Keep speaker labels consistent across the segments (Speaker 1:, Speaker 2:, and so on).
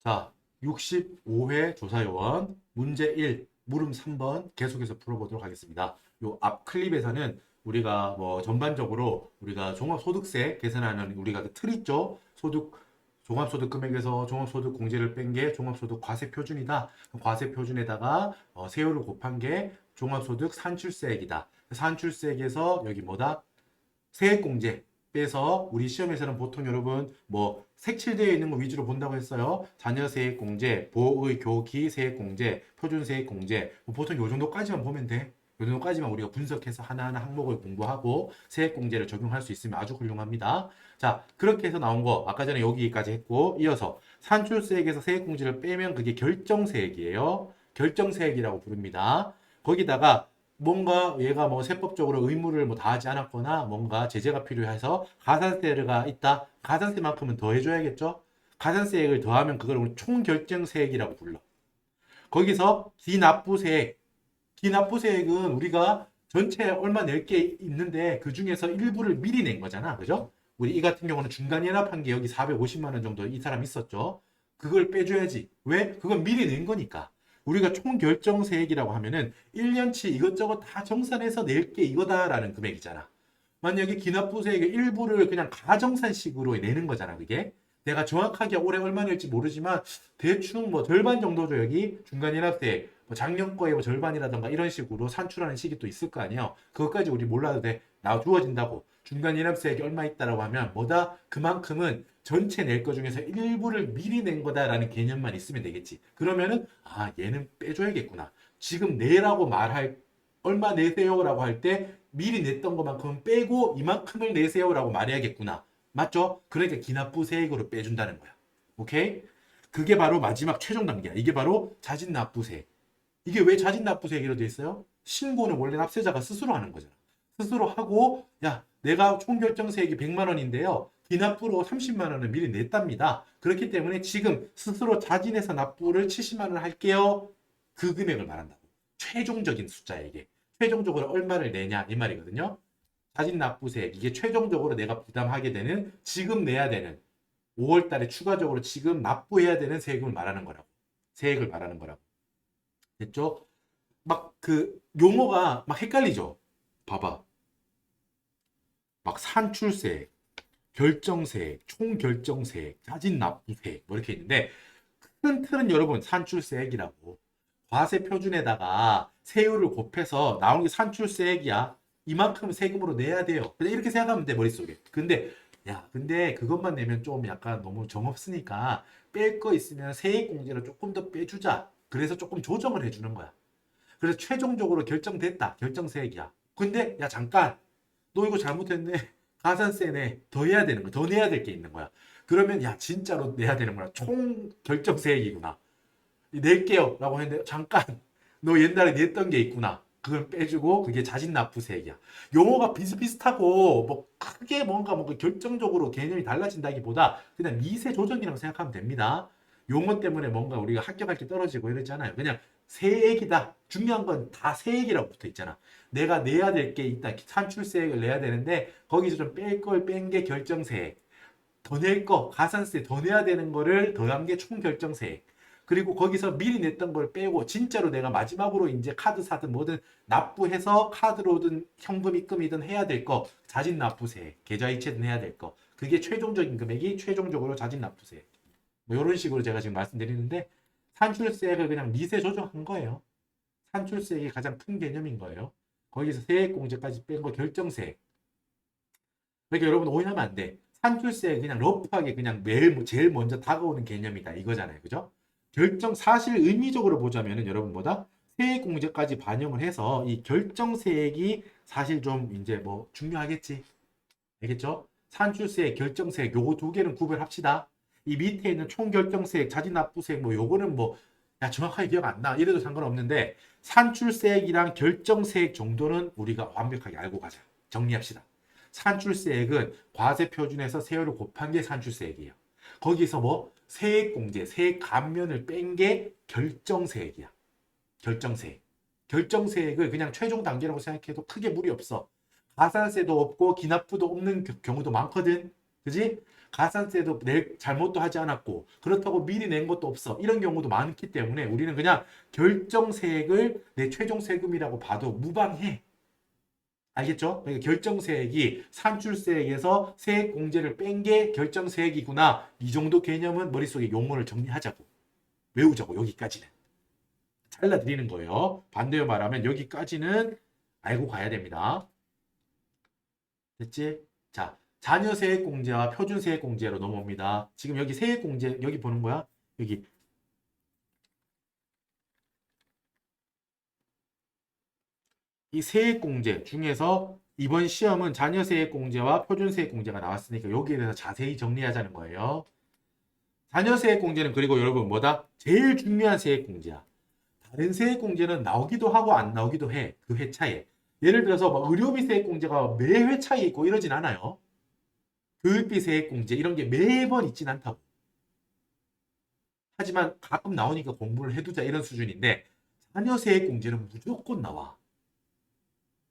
Speaker 1: 자, 65회 조사요원 문제 1, 물음 3번 계속해서 풀어보도록 하겠습니다. 요 앞 클립에서는 우리가 뭐 전반적으로 우리가 종합소득세 계산하는 우리가 그 틀 있죠? 종합소득 금액에서 종합소득 공제를 뺀 게 종합소득 과세표준이다. 과세표준에다가 세율을 곱한 게 종합소득 산출세액이다. 산출세액에서 여기 뭐다? 세액공제 빼서 우리 시험에서는 보통 여러분 뭐 색칠되어 있는 거 위주로 본다고 했어요. 자녀세액공제, 보의교기 세액공제, 표준세액공제 뭐 보통 요 정도까지만 보면 돼. 요 정도까지만 우리가 분석해서 하나하나 항목을 공부하고 세액공제를 적용할 수 있으면 아주 훌륭합니다. 자, 그렇게 해서 나온 거 아까 전에 여기까지 했고 이어서 산출세액에서 세액공제를 빼면 그게 결정세액이에요. 결정세액이라고 부릅니다. 거기다가 뭔가 얘가 뭐 세법적으로 의무를 뭐 다하지 않았거나 뭔가 제재가 필요해서 가산세가 있다. 가산세만큼은 더 해줘야겠죠? 가산세액을 더하면 그걸 우리 총결정세액이라고 불러. 거기서 기납부세액. 기납부세액은 우리가 전체 얼마 낼 게 있는데 그 중에서 일부를 미리 낸 거잖아. 그죠? 우리 이 같은 경우는 중간연합한 게 여기 450만 원 정도 이 사람 있었죠. 그걸 빼줘야지. 왜? 그건 미리 낸 거니까. 우리가 총결정세액이라고 하면은 1년치 이것저것 다 정산해서 낼 게 이거다라는 금액이잖아. 만약에 기납부세액의 일부를 그냥 가정산식으로 내는 거잖아, 그게. 내가 정확하게 올해 얼마 낼지 모르지만 대충 뭐 절반 정도 줘 여기 중간연합세 뭐 작년 거에 뭐 절반이라던가 이런 식으로 산출하는 식이 또 있을 거 아니에요. 그것까지 우리 몰라도 돼. 나 주어진다고. 중간연합세액이 얼마 있다라고 하면 뭐다? 그만큼은 전체 낼 거 중에서 일부를 미리 낸 거다라는 개념만 있으면 되겠지. 그러면은 아 얘는 빼줘야겠구나. 지금 내라고 말할 얼마 내세요라고 할 때 미리 냈던 것만큼 빼고 이만큼을 내세요라고 말해야겠구나. 맞죠? 그러니까 기납부세액으로 빼준다는 거야. 오케이? 그게 바로 마지막 최종 단계야. 이게 바로 자진납부세액. 이게 왜 자진납부세액으로 돼 있어요? 신고는 원래 납세자가 스스로 하는 거잖아. 스스로 하고 야 내가 총결정세액이 100만 원인데요. 기납부로 30만 원을 미리 냈답니다. 그렇기 때문에 지금 스스로 자진해서 납부를 70만 원 할게요. 그 금액을 말한다고. 최종적인 숫자야 이게. 최종적으로 얼마를 내냐 이 말이거든요. 자진납부세액 이게 최종적으로 내가 부담하게 되는 지금 내야 되는 5월 달에 추가적으로 지금 납부해야 되는 세금을 말하는 거라고. 세액을 말하는 거라고. 됐죠? 막 그 용어가 막 헷갈리죠? 봐봐. 막 산출세액, 결정세액, 총결정세액, 자진납부세액 뭐 이렇게 있는데 큰 틀은 여러분 산출세액이라고. 과세표준에다가 세율을 곱해서 나오는 게 산출세액이야. 이만큼 세금으로 내야 돼요. 그냥 이렇게 생각하면 돼, 머릿속에. 근데 그것만 내면 좀 약간 너무 정없으니까 뺄 거 있으면 세액공제로 조금 더 빼주자. 그래서 조금 조정을 해주는 거야. 그래서 최종적으로 결정됐다. 결정세액이야. 근데 야 잠깐 너 이거 잘못했네. 가산세네. 더 해야 되는 거야. 더 내야 될 게 있는 거야. 그러면 야 진짜로 내야 되는 거야. 총 결정세액이구나. 낼게요 라고 했는데 잠깐 너 옛날에 냈던 게 있구나. 그걸 빼주고 그게 자진납부세액이야. 용어가 비슷비슷하고 뭐 크게 뭔가 결정적으로 개념이 달라진다기보다 그냥 미세 조정이라고 생각하면 됩니다. 용어 때문에 뭔가 우리가 합격할 게 떨어지고 이러잖아요. 그냥 세액이다. 중요한 건 다 세액이라고 붙어 있잖아. 내가 내야 될 게 있다. 산출세액을 내야 되는데 거기서 좀 뺄 걸 뺀 게 결정세액. 더 낼 거, 가산세 더 내야 되는 거를 더한 게 총결정세액. 그리고 거기서 미리 냈던 걸 빼고 진짜로 내가 마지막으로 이제 카드 사든 뭐든 납부해서 카드로든 현금 입금이든 해야 될 거, 자진납부세액, 계좌이체든 해야 될 거. 그게 최종적인 금액이 최종적으로 자진납부세액. 뭐 이런 식으로 제가 지금 말씀드리는데 산출세액을 그냥 미세 조정한 거예요. 산출세액이 가장 큰 개념인 거예요. 거기서 세액공제까지 뺀 거 결정세액. 그러니까 여러분 오해하면 안 돼. 산출세 그냥 러프하게 그냥 매일 제일 먼저 다가오는 개념이다 이거잖아요. 그죠? 사실 의미적으로 보자면은 여러분보다 세액공제까지 반영을 해서 이 결정세액이 사실 좀 이제 뭐 중요하겠지. 알겠죠? 산출세액, 결정세액 요거 두 개는 구별합시다. 이 밑에 있는 총결정세액, 자진납부세액 뭐 요거는 뭐 야, 정확하게 기억 안 나. 이래도 상관없는데 산출세액이랑 결정세액 정도는 우리가 완벽하게 알고 가자. 정리합시다. 산출세액은 과세표준에서 세율을 곱한 게 산출세액이에요. 거기서 뭐 세액공제, 세액 감면을 뺀 게 결정세액이야. 결정세액. 결정세액을 그냥 최종 단계라고 생각해도 크게 무리 없어. 가산세도 없고 기납부도 없는 경우도 많거든. 그지? 가산세도 낼 잘못도 하지 않았고 그렇다고 미리 낸 것도 없어. 이런 경우도 많기 때문에 우리는 그냥 결정세액을 내 최종 세금이라고 봐도 무방해. 알겠죠? 그러니까 결정세액이 산출세액에서 세액공제를 뺀 게 결정세액이구나. 이 정도 개념은 머릿속에 용어를 정리하자고. 외우자고 여기까지는. 잘라드리는 거예요. 반대로 말하면 여기까지는 알고 가야 됩니다. 됐지? 자, 자녀세액공제와 표준세액공제로 넘어옵니다. 지금 여기 세액공제 여기 보는 거야? 여기 이 세액공제 중에서 이번 시험은 자녀세액공제와 표준세액공제가 나왔으니까 여기에 대해서 자세히 정리하자는 거예요. 자녀세액공제는 그리고 여러분 뭐다? 제일 중요한 세액공제야. 다른 세액공제는 나오기도 하고 안 나오기도 해. 그 회차에. 예를 들어서 뭐 의료비 세액공제가 매 회차에 있고 이러진 않아요. 교육비 세액공제 이런 게 매번 있진 않다고. 하지만 가끔 나오니까 공부를 해두자 이런 수준인데 자녀세액공제는 무조건 나와.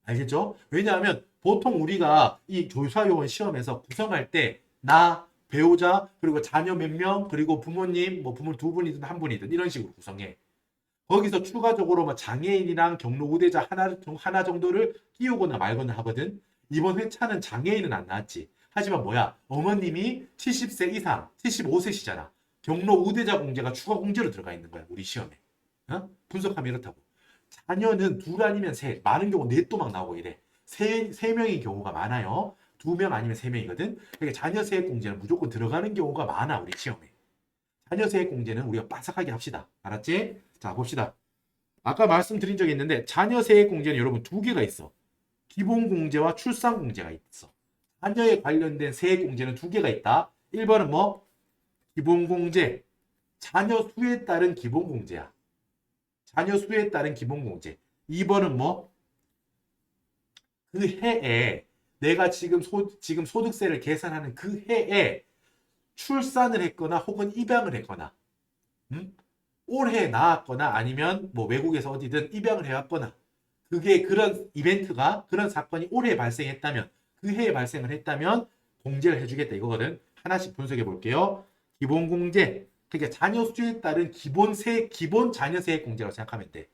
Speaker 1: 알겠죠? 왜냐하면 보통 우리가 이 조사요원 시험에서 구성할 때 나, 배우자, 그리고 자녀 몇 명, 그리고 부모님, 뭐 부모 두 분이든 한 분이든 이런 식으로 구성해. 거기서 추가적으로 뭐 장애인이랑 경로 우대자 하나 정도를 끼우거나 말거나 하거든. 이번 회차는 장애인은 안 나왔지. 하지만 뭐야? 어머님이 70세 이상, 75세시잖아. 경로 우대자 공제가 추가 공제로 들어가 있는 거야. 우리 시험에. 어? 분석하면 이렇다고. 자녀는 둘 아니면 셋, 많은 경우 넷도 막 나오고 이래. 세 명의 경우가 많아요. 2명 아니면 3명이거든. 그러니까 자녀 세액 공제는 무조건 들어가는 경우가 많아, 우리 시험에. 자녀 세액 공제는 우리가 빠삭하게 합시다. 알았지? 자, 봅시다. 아까 말씀드린 적이 있는데 자녀 세액 공제는 여러분 두 개가 있어. 기본 공제와 출산 공제가 있어. 자녀에 관련된 세액 공제는 두 개가 있다. 1번은 뭐? 기본 공제. 자녀 수에 따른 기본 공제야. 자녀 수에 따른 기본 공제. 2번은 뭐? 그 해에 내가 지금 소득세를 계산하는 그 해에 출산을 했거나 혹은 입양을 했거나 올해 낳았거나 아니면 뭐 외국에서 어디든 입양을 해왔거나 그게 그런 이벤트가 그런 사건이 올해 발생했다면 그 해에 발생을 했다면 공제를 해주겠다 이거거든. 하나씩 분석해 볼게요. 기본 공제. 그러니까 자녀 수에 따른 기본 자녀세액 공제라고 생각하면 돼.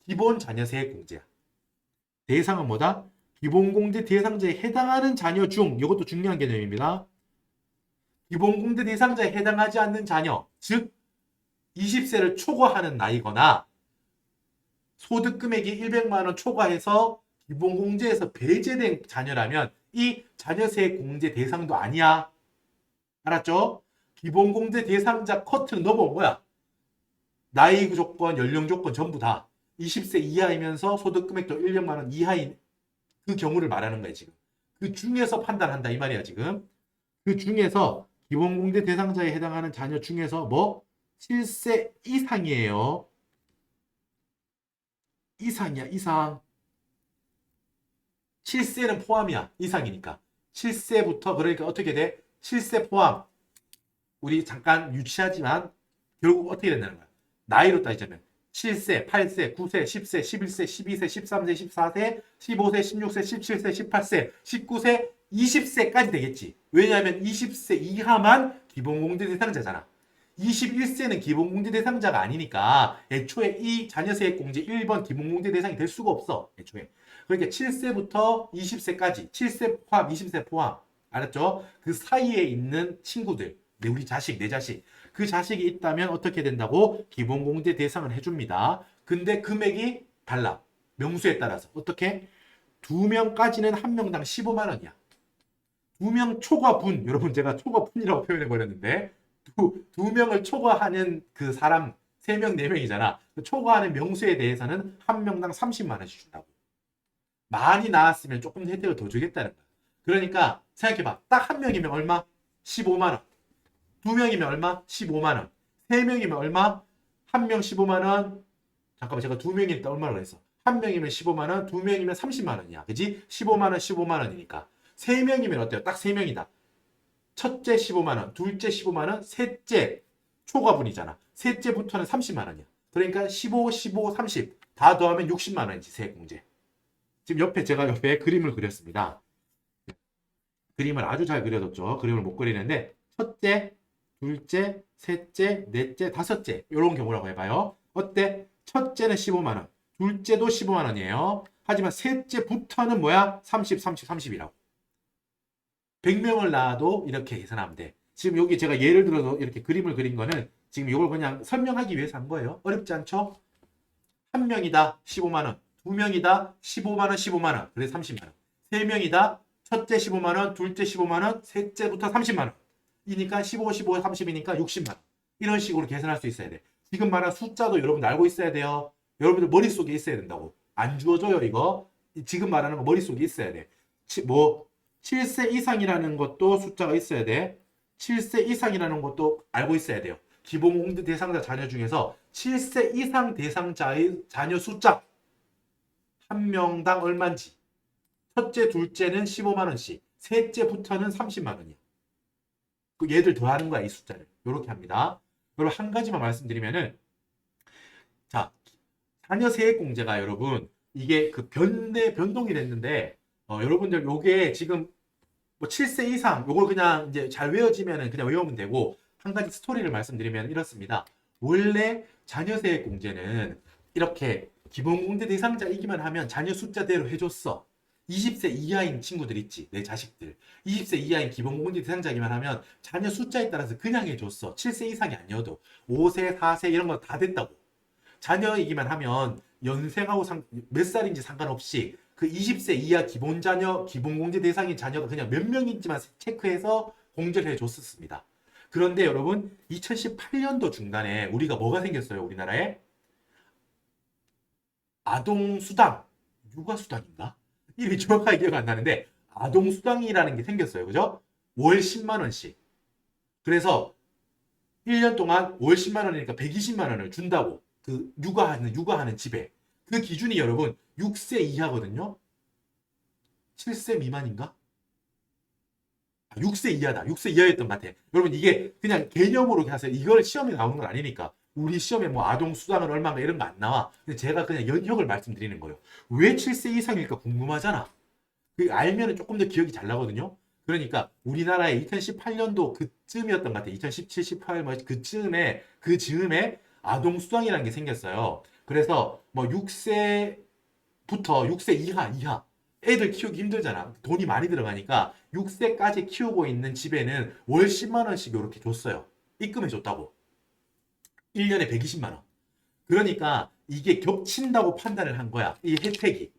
Speaker 1: 기본 자녀세액 공제야. 대상은 뭐다? 기본 공제 대상자에 해당하는 자녀 중 이것도 중요한 개념입니다. 기본 공제 대상자에 해당하지 않는 자녀, 즉 20세를 초과하는 나이거나 소득 금액이 100만 원 초과해서 기본 공제에서 배제된 자녀라면 이 자녀세액 공제 대상도 아니야. 알았죠? 기본 공제 대상자 커트는 넘어온 거야. 나이 조건, 연령 조건 전부 다 20세 이하이면서 소득 금액도 100만 원 이하인 그 경우를 말하는 거야 지금. 그 중에서 판단한다 이 말이야 지금. 그 중에서 기본 공제 대상자에 해당하는 자녀 중에서 뭐 7세 이상이에요. 이상이야 이상. 7세는 포함이야 이상이니까. 7세부터 그러니까 어떻게 돼? 7세 포함. 우리 잠깐 유치하지만 결국 어떻게 된다는 거야. 나이로 따지자면 7세, 8세, 9세, 10세, 11세, 12세, 13세, 14세, 15세, 16세, 17세, 18세, 19세, 20세까지 되겠지. 왜냐하면 20세 이하만 기본공제 대상자잖아. 21세는 기본공제 대상자가 아니니까 애초에 이 자녀세액공제 1번 기본공제 대상이 될 수가 없어. 애초에. 그러니까 7세부터 20세까지 7세 포함, 20세 포함. 알았죠? 그 사이에 있는 친구들. 우리 자식, 내 자식. 그 자식이 있다면 어떻게 된다고? 기본공제 대상을 해줍니다. 근데 금액이 달라. 명수에 따라서. 어떻게? 2명까지는 한 명당 15만 원이야. 2명 초과분. 여러분 제가 초과분이라고 표현해버렸는데 두 명을 초과하는 그 사람 3명, 4명이잖아. 초과하는 명수에 대해서는 한 명당 30만 원씩 준다고. 많이 나왔으면 조금 혜택을 더 주겠다는 거야. 그러니까 생각해봐. 딱 한 명이면 얼마? 15만 원. 2명이면 얼마? 15만 원. 3명이면 얼마? 한 명 15만 원. 잠깐만 제가 2명이니까 얼마라고 했어? 한 명이면 15만 원, 2명이면 30만 원이야. 그지? 15만 원, 15만 원이니까. 3명이면 어때요? 딱 3명이다. 첫째 15만 원, 둘째 15만 원, 셋째 초과분이잖아. 셋째부터는 30만 원이야. 그러니까 15, 15, 30. 다 더하면 60만 원이지, 세액공제. 지금 제가 옆에 그림을 그렸습니다. 그림을 아주 잘 그려뒀죠. 그림을 못 그리는데 첫째, 둘째, 셋째, 넷째, 다섯째 이런 경우라고 해봐요. 어때? 첫째는 15만 원, 둘째도 15만 원이에요. 하지만 셋째부터는 뭐야? 30, 30, 30이라고. 100명을 낳아도 이렇게 계산하면 돼. 지금 여기 제가 예를 들어서 이렇게 그림을 그린 거는 지금 이걸 그냥 설명하기 위해서 한 거예요. 어렵지 않죠? 한 명이다 15만 원, 두 명이다 15만 원, 15만 원, 그래서 30만 원. 세 명이다 첫째 15만 원, 둘째 15만 원, 셋째부터 30만 원. 이니까 15, 15, 30이니까 60만 원. 이런 식으로 계산할 수 있어야 돼. 지금 말한 숫자도 여러분 알고 있어야 돼요. 여러분들 머릿속에 있어야 된다고. 안 주어져요, 이거. 지금 말하는 거 머릿속에 있어야 돼. 뭐 7세 이상이라는 것도 숫자가 있어야 돼. 7세 이상이라는 것도 알고 있어야 돼요. 기본공제 대상자 자녀 중에서 7세 이상 대상자의 자녀 숫자 한 명당 얼마인지. 첫째, 둘째는 15만 원씩, 셋째부터는 30만 원이야. 그 얘들 더하는 거야, 이 숫자를. 이렇게 합니다. 여러분 한 가지만 말씀드리면은, 자, 자녀 세액공제가 여러분 이게 그 변동이 됐는데, 여러분들 요게 지금 뭐 7세 이상 요걸 그냥 이제 잘 외워지면은 그냥 외우면 되고, 한 가지 스토리를 말씀드리면 이렇습니다. 원래 자녀세액공제는 이렇게 기본공제 대상자이기만 하면 자녀 숫자대로 해줬어. 20세 이하인 친구들 있지, 내 자식들. 20세 이하인 기본공제 대상자이기만 하면 자녀 숫자에 따라서 그냥 해줬어. 7세 이상이 아니어도 5세, 4세 이런 거 다 됐다고. 자녀이기만 하면 연생하고 몇 살인지 상관없이 그 20세 이하 기본 자녀, 기본공제 대상인 자녀가 그냥 몇 명인지만 체크해서 공제를 해줬었습니다. 그런데 여러분 2018년도 중간에 우리가 뭐가 생겼어요? 우리나라에 아동수당, 육아수당인가? 이름이 정확하게 기억 안 나는데 아동수당이라는 게 생겼어요. 그죠? 월 10만 원씩. 그래서 1년 동안 월 10만 원이니까 120만 원을 준다고. 그 육아하는 집에. 그 기준이 여러분 6세 이하거든요. 7세 미만인가? 6세 이하다. 6세 이하였던 것 같아. 여러분 이게 그냥 개념으로 하세요. 이걸 시험에 나오는 건 아니니까. 우리 시험에 뭐 아동 수당은 얼마인가 이런 거 안 나와. 근데 제가 그냥 연역을 말씀드리는 거예요. 왜 7세 이상일까 궁금하잖아. 그 알면은 조금 더 기억이 잘 나거든요. 그러니까 우리나라에 2018년도 그쯤이었던 것 같아. 2017, 18, 뭐 그쯤에 아동 수당이라는 게 생겼어요. 그래서 뭐 6세부터 6세 이하 애들 키우기 힘들잖아. 돈이 많이 들어가니까 6세까지 키우고 있는 집에는 월 10만 원씩 이렇게 줬어요. 입금해 줬다고. 1년에 120만 원. 그러니까 이게 겹친다고 판단을 한 거야. 이 혜택이.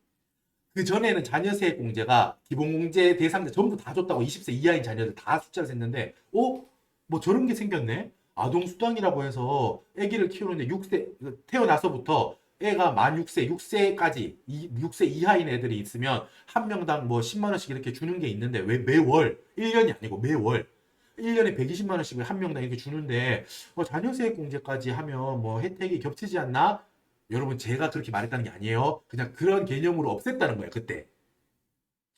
Speaker 1: 그 전에는 자녀세액 공제가 기본공제 대상자 전부 다 줬다고 20세 이하인 자녀들 다 숫자를 셌는데, 뭐 저런 게 생겼네? 아동수당이라고 해서 아기를 키우는데 6세, 태어나서부터 애가 만 6세, 6세까지, 6세 이하인 애들이 있으면 한 명당 뭐 10만 원씩 이렇게 주는 게 있는데 왜 매월, 1년이 아니고 매월 1년에 120만 원씩을 한 명당 이렇게 주는데 자녀세액 공제까지 하면 뭐 혜택이 겹치지 않나? 여러분 제가 그렇게 말했다는 게 아니에요. 그냥 그런 개념으로 없앴다는 거예요. 그때.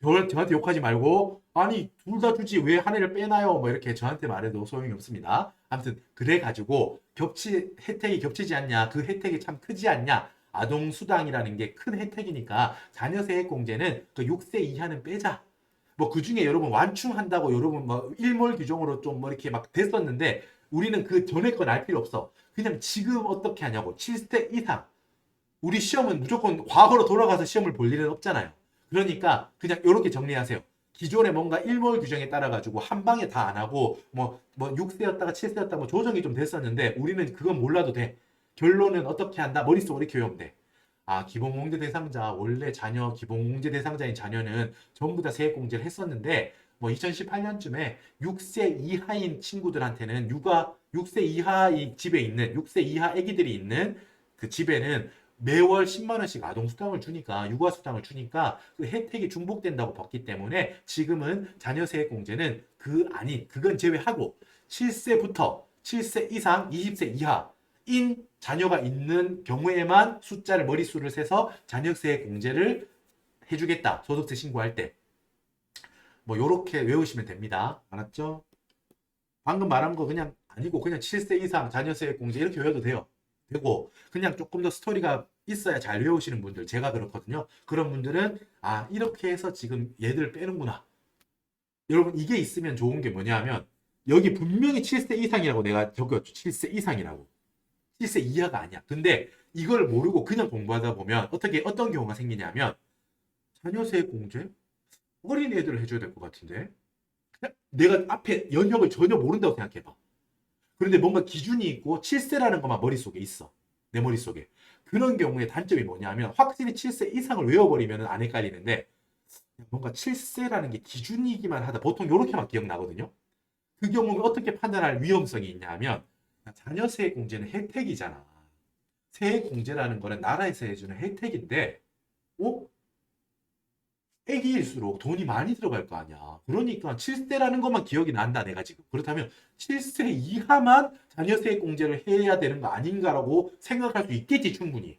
Speaker 1: 저한테 욕하지 말고 아니 둘 다 주지 왜 한 해를 빼나요? 뭐 이렇게 저한테 말해도 소용이 없습니다. 아무튼 그래가지고 혜택이 겹치지 않냐? 그 혜택이 참 크지 않냐? 아동수당이라는 게 큰 혜택이니까 자녀세액공제는 그 6세 이하는 빼자. 뭐 그 중에 여러분 완충한다고 여러분 뭐 일몰 규정으로 좀 뭐 이렇게 막 됐었는데 우리는 그 전에 건 알 필요 없어. 그냥 지금 어떻게 하냐고. 7세 이상. 우리 시험은 무조건 과거로 돌아가서 시험을 볼 일은 없잖아요. 그러니까 그냥 이렇게 정리하세요. 기존에 뭔가 일몰 규정에 따라 가지고 한 방에 다 안 하고 뭐 6세였다가 7세였다가 뭐 조정이 좀 됐었는데 우리는 그건 몰라도 돼. 결론은 어떻게 한다? 머릿속으로 이렇게 외우면 돼. 아, 기본공제 대상자 원래 기본공제 대상자인 자녀는 전부 다 세액공제를 했었는데 뭐 2018년쯤에 6세 이하인 친구들한테는 6세 이하의 집에 있는 6세 이하 아기들이 있는 그 집에는 매월 10만 원씩 아동수당을 주니까 육아수당을 주니까 그 혜택이 중복된다고 봤기 때문에 지금은 자녀세액공제는 그건 제외하고 7세부터 7세 이상 20세 이하인 자녀가 있는 경우에만 숫자를 머릿수를 세서 자녀세액공제를 해주겠다. 소득세 신고할 때. 뭐 요렇게 외우시면 됩니다. 알았죠? 방금 말한 거 그냥 아니고 그냥 7세 이상 자녀세액공제 이렇게 외워도 돼요. 되고 그냥 조금 더 스토리가 있어야 잘 외우시는 분들 제가 그렇거든요. 그런 분들은 이렇게 해서 지금 얘들 빼는구나. 여러분 이게 있으면 좋은 게 뭐냐 하면 여기 분명히 7세 이상이라고 내가 적었죠. 7세 이상이라고. 7세 이하가 아니야. 근데 이걸 모르고 그냥 공부하다 보면 어떤 경우가 생기냐면 자녀세 공제? 어린 애들을 해줘야 될 것 같은데 그냥 내가 앞에 연역을 전혀 모른다고 생각해봐. 그런데 뭔가 기준이 있고 7세라는 것만 머릿속에 있어. 내 머릿속에. 그런 경우에 단점이 뭐냐면 확실히 7세 이상을 외워버리면 안 헷갈리는데 뭔가 7세라는 게 기준이기만 하다. 보통 이렇게만 기억나거든요. 그 경우는 어떻게 판단할 위험성이 있냐면 자녀세 공제는 혜택이잖아. 세액 공제라는 거는 나라에서 해주는 혜택인데 어? 애기일수록 돈이 많이 들어갈 거 아니야. 그러니까 7세라는 것만 기억이 난다, 내가 지금. 그렇다면 7세 이하만 자녀세액 공제를 해야 되는 거 아닌가라고 생각할 수 있겠지, 충분히.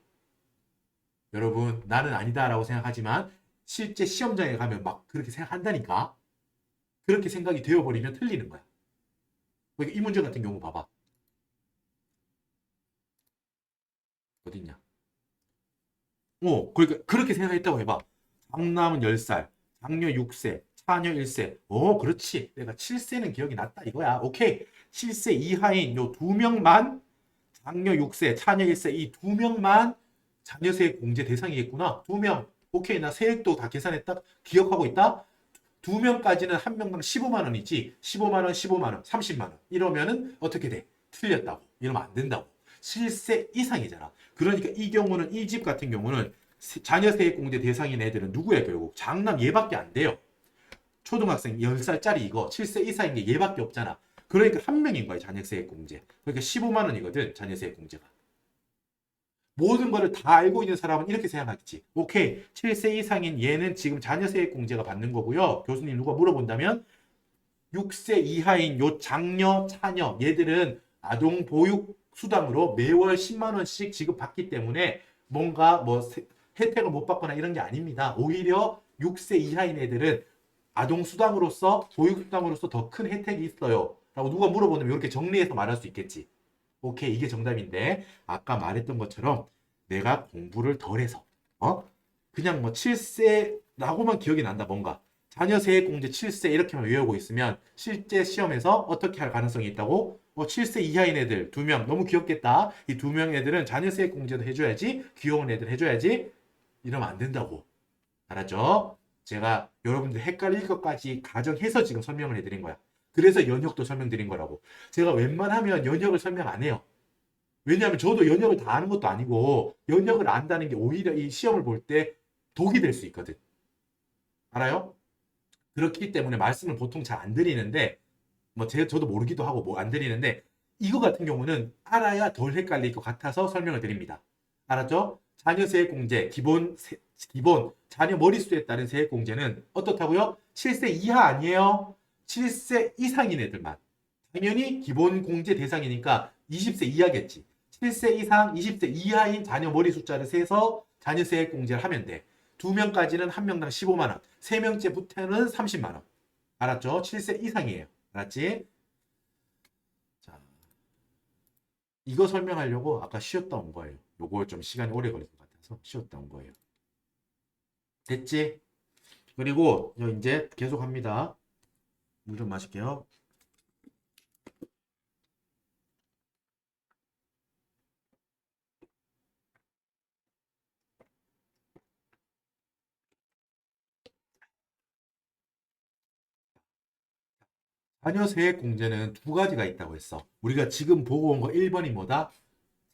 Speaker 1: 여러분, 나는 아니다라고 생각하지만 실제 시험장에 가면 막 그렇게 생각한다니까? 그렇게 생각이 되어버리면 틀리는 거야. 그러니까 이 문제 같은 경우 봐봐. 어딨냐? 그러니까 그렇게 생각했다고 해봐. 장남은 10살, 장녀 6세, 차녀 1세. 그렇지. 내가 7세는 기억이 났다 이거야. 오케이. 7세 이하인 요 두 명만 장녀 6세, 차녀 1세 이 두 명만 자녀세액 공제 대상이겠구나. 두 명. 오케이. 나 세액도 다 계산했다. 기억하고 있다. 두 명까지는 한 명당 15만 원이지. 15만 원, 15만 원, 30만 원. 이러면은 어떻게 돼? 틀렸다고. 이러면 안 된다고. 7세 이상이잖아. 그러니까 이 경우는 이 집 같은 경우는 자녀세액공제 대상인 애들은 누구야 결국? 장남 얘밖에 안 돼요. 초등학생 10살짜리 이거 7세 이상인 게 얘밖에 없잖아. 그러니까 한 명인 거야 자녀세액공제. 그러니까 15만 원이거든 자녀세액공제가. 모든 거를 다 알고 있는 사람은 이렇게 생각하겠지. 오케이 7세 이상인 얘는 지금 자녀세액공제가 받는 거고요. 교수님 누가 물어본다면 6세 이하인 요 장녀, 차녀 얘들은 아동 보육 수당으로 매월 10만 원씩 지급받기 때문에 뭔가 뭐 혜택을 못 받거나 이런 게 아닙니다. 오히려 6세 이하인 애들은 아동 수당으로서 보육 수당으로서 더 큰 혜택이 있어요. 라고 누가 물어보면 이렇게 정리해서 말할 수 있겠지. 오케이 이게 정답인데 아까 말했던 것처럼 내가 공부를 덜해서 그냥 뭐 7세라고만 기억이 난다 뭔가 자녀세액공제 7세 이렇게만 외우고 있으면 실제 시험에서 어떻게 할 가능성이 있다고? 7세 이하인 애들 2명 너무 귀엽겠다. 이 2명 애들은 자녀세액공제도 해줘야지. 귀여운 애들 해줘야지. 이러면 안 된다고. 알았죠? 제가 여러분들 헷갈릴 것까지 가정해서 지금 설명을 해드린 거야. 그래서 연역도 설명드린 거라고. 제가 웬만하면 연역을 설명 안 해요. 왜냐하면 저도 연역을 다 아는 것도 아니고 연역을 안다는 게 오히려 이 시험을 볼 때 독이 될 수 있거든. 알아요? 그렇기 때문에 말씀을 보통 잘 안 드리는데 저도 모르기도 하고 뭐 안 드리는데 이거 같은 경우는 알아야 덜 헷갈릴 것 같아서 설명을 드립니다. 알았죠? 자녀세액공제 기본 자녀 머릿수에 따른 세액공제는 어떻다고요? 7세 이하 아니에요? 7세 이상인 애들만. 당연히 기본공제 대상이니까 20세 이하겠지. 7세 이상, 20세 이하인 자녀 머리 숫자를 세서 자녀세액공제를 하면 돼. 2명까지는 한 명당 15만 원, 3명째부터는 30만 원. 알았죠? 7세 이상이에요. 알았지? 자, 이거 설명하려고 아까 쉬었다 온 거예요. 요거 좀 시간이 오래 걸릴 것 같아서 쉬었다 온 거예요. 됐지? 그리고 이제 계속 합니다. 물 좀 마실게요. 자녀 세액 공제는 두 가지가 있다고 했어. 우리가 지금 보고 온 거 1번이 뭐다?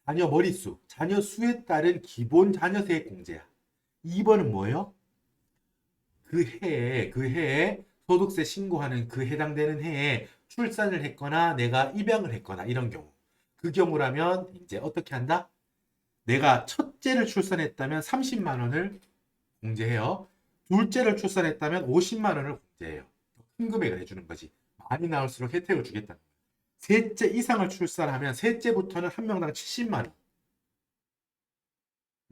Speaker 1: 자녀 머릿수, 자녀 수에 따른 기본 자녀 세액 공제야. 2번은 뭐예요? 그 해에 소득세 신고하는 그 해당되는 해에 출산을 했거나 내가 입양을 했거나 이런 경우. 그 경우라면 이제 어떻게 한다? 내가 첫째를 출산했다면 30만 원을 공제해요. 둘째를 출산했다면 50만 원을 공제해요. 큰 금액을 해주는 거지. 많이 나올수록 혜택을 주겠다. 셋째 이상을 출산하면 셋째부터는 한 명당 70만 원.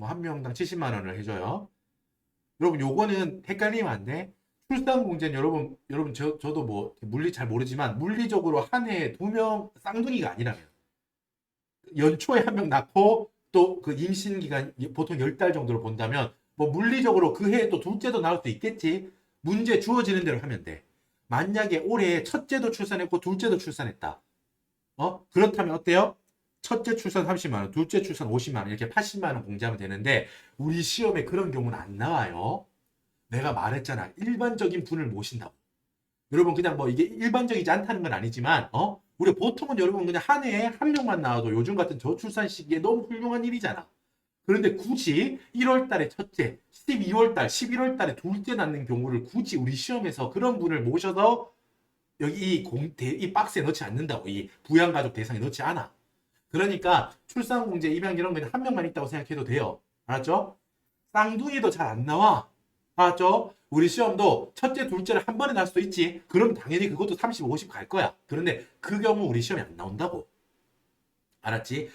Speaker 1: 한 명당 70만 원을 해줘요. 여러분 요거는 헷갈리면 안 돼. 출산 공제는 여러분 저도 뭐 물리 잘 모르지만 물리적으로 한 해에 2명 쌍둥이가 아니라면 연초에 한 명 낳고 또 그 임신 기간 보통 10달 정도로 본다면 뭐 물리적으로 그 해에 또 둘째도 나올 수 있겠지. 문제 주어지는 대로 하면 돼. 만약에 올해 첫째도 출산했고 둘째도 출산했다. 그렇다면 어때요? 첫째 출산 30만 원, 둘째 출산 50만 원, 이렇게 80만 원 공제하면 되는데 우리 시험에 그런 경우는 안 나와요. 내가 말했잖아. 일반적인 분을 모신다고. 여러분 그냥 뭐 이게 일반적이지 않다는 건 아니지만 우리 보통은 여러분 그냥 한 해에 한 명만 나와도 요즘 같은 저출산 시기에 너무 훌륭한 일이잖아. 그런데 굳이 1월 달에 첫째, 12월 달, 11월 달에 둘째 낳는 경우를 굳이 우리 시험에서 그런 분을 모셔서 여기 이 박스에 넣지 않는다고. 이 부양가족 대상에 넣지 않아. 그러니까 출산공제, 입양 이런 거는 한 명만 있다고 생각해도 돼요. 알았죠? 쌍둥이도 잘 안 나와. 알았죠? 우리 시험도 첫째, 둘째를 한 번에 날 수도 있지. 그럼 당연히 그것도 30, 50 갈 거야. 그런데 그 경우 우리 시험에 안 나온다고. 알았지?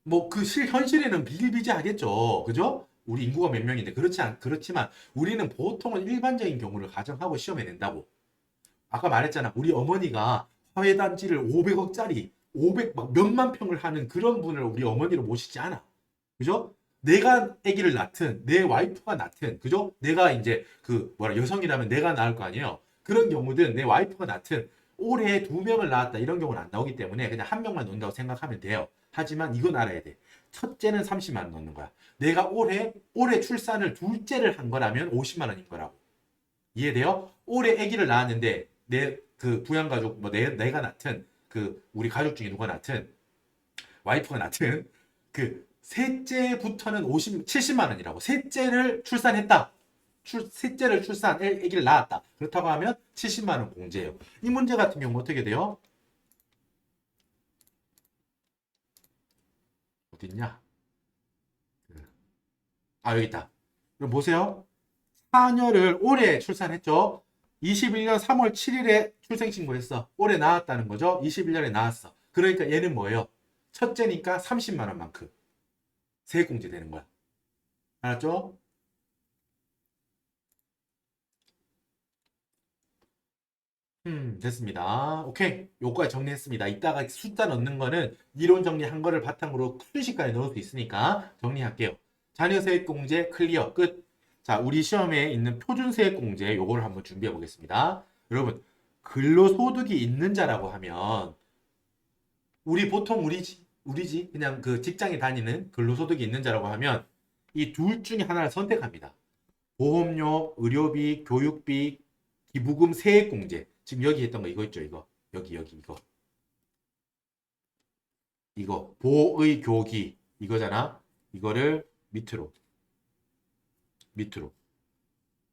Speaker 1: 뭐 그 현실에는 비일비재하겠죠. 그죠? 우리 인구가 몇 명인데 그렇지만 우리는 보통은 일반적인 경우를 가정하고 시험에 낸다고. 아까 말했잖아. 우리 어머니가 화훼단지를 500억짜리 500 막 몇만 평을 하는 그런 분을 우리 어머니로 모시지 않아. 그죠? 내가 아기를 낳든 내 와이프가 낳든 그죠? 내가 이제 그 뭐라 여성이라면 내가 낳을 거 아니에요. 그런 경우든 내 와이프가 낳든 올해 2명을 낳았다 이런 경우는 안 나오기 때문에 그냥 한 명만 넣는다고 생각하면 돼요. 하지만 이건 알아야 돼. 첫째는 30만 원 넣는 거야. 내가 올해 출산을 둘째를 한 거라면 50만 원인 거라고. 이해돼요? 올해 아기를 낳았는데 내 그 부양가족 뭐 내가 낳든 그 우리 가족 중에 누가 낳든 와이프가 낳든 그 셋째부터는 70만 원이라고. 셋째를 출산했다. 셋째를 아기를 낳았다. 그렇다고 하면 70만 원 공제예요. 이 문제 같은 경우 어떻게 돼요? 어딨냐? 여기 있다. 그럼 보세요. 자녀를 올해 출산했죠. 21년 3월 7일에 출생신고했어. 올해 낳았다는 거죠. 21년에 낳았어. 그러니까 얘는 뭐예요? 첫째니까 30만 원만큼 세액공제 되는 거야. 알았죠? 됐습니다. 오케이. 요거까지 정리했습니다. 이따가 숫자 넣는 거는 이론 정리한 거를 바탕으로 순식간에 넣을 수 있으니까 정리할게요. 자녀세액공제 클리어 끝. 자, 우리 시험에 있는 표준세액공제 요거를 한번 준비해 보겠습니다. 여러분, 근로소득이 있는 자라고 하면 우리 보통 우리지 그냥 그 직장에 다니는 근로소득이 있는 자라고 하면 이 둘 중에 하나를 선택합니다. 보험료, 의료비, 교육비, 기부금, 세액공제. 지금 여기 했던 거 이거 있죠, 이거. 여기 이거 보의 교기 이거잖아. 이거를 밑으로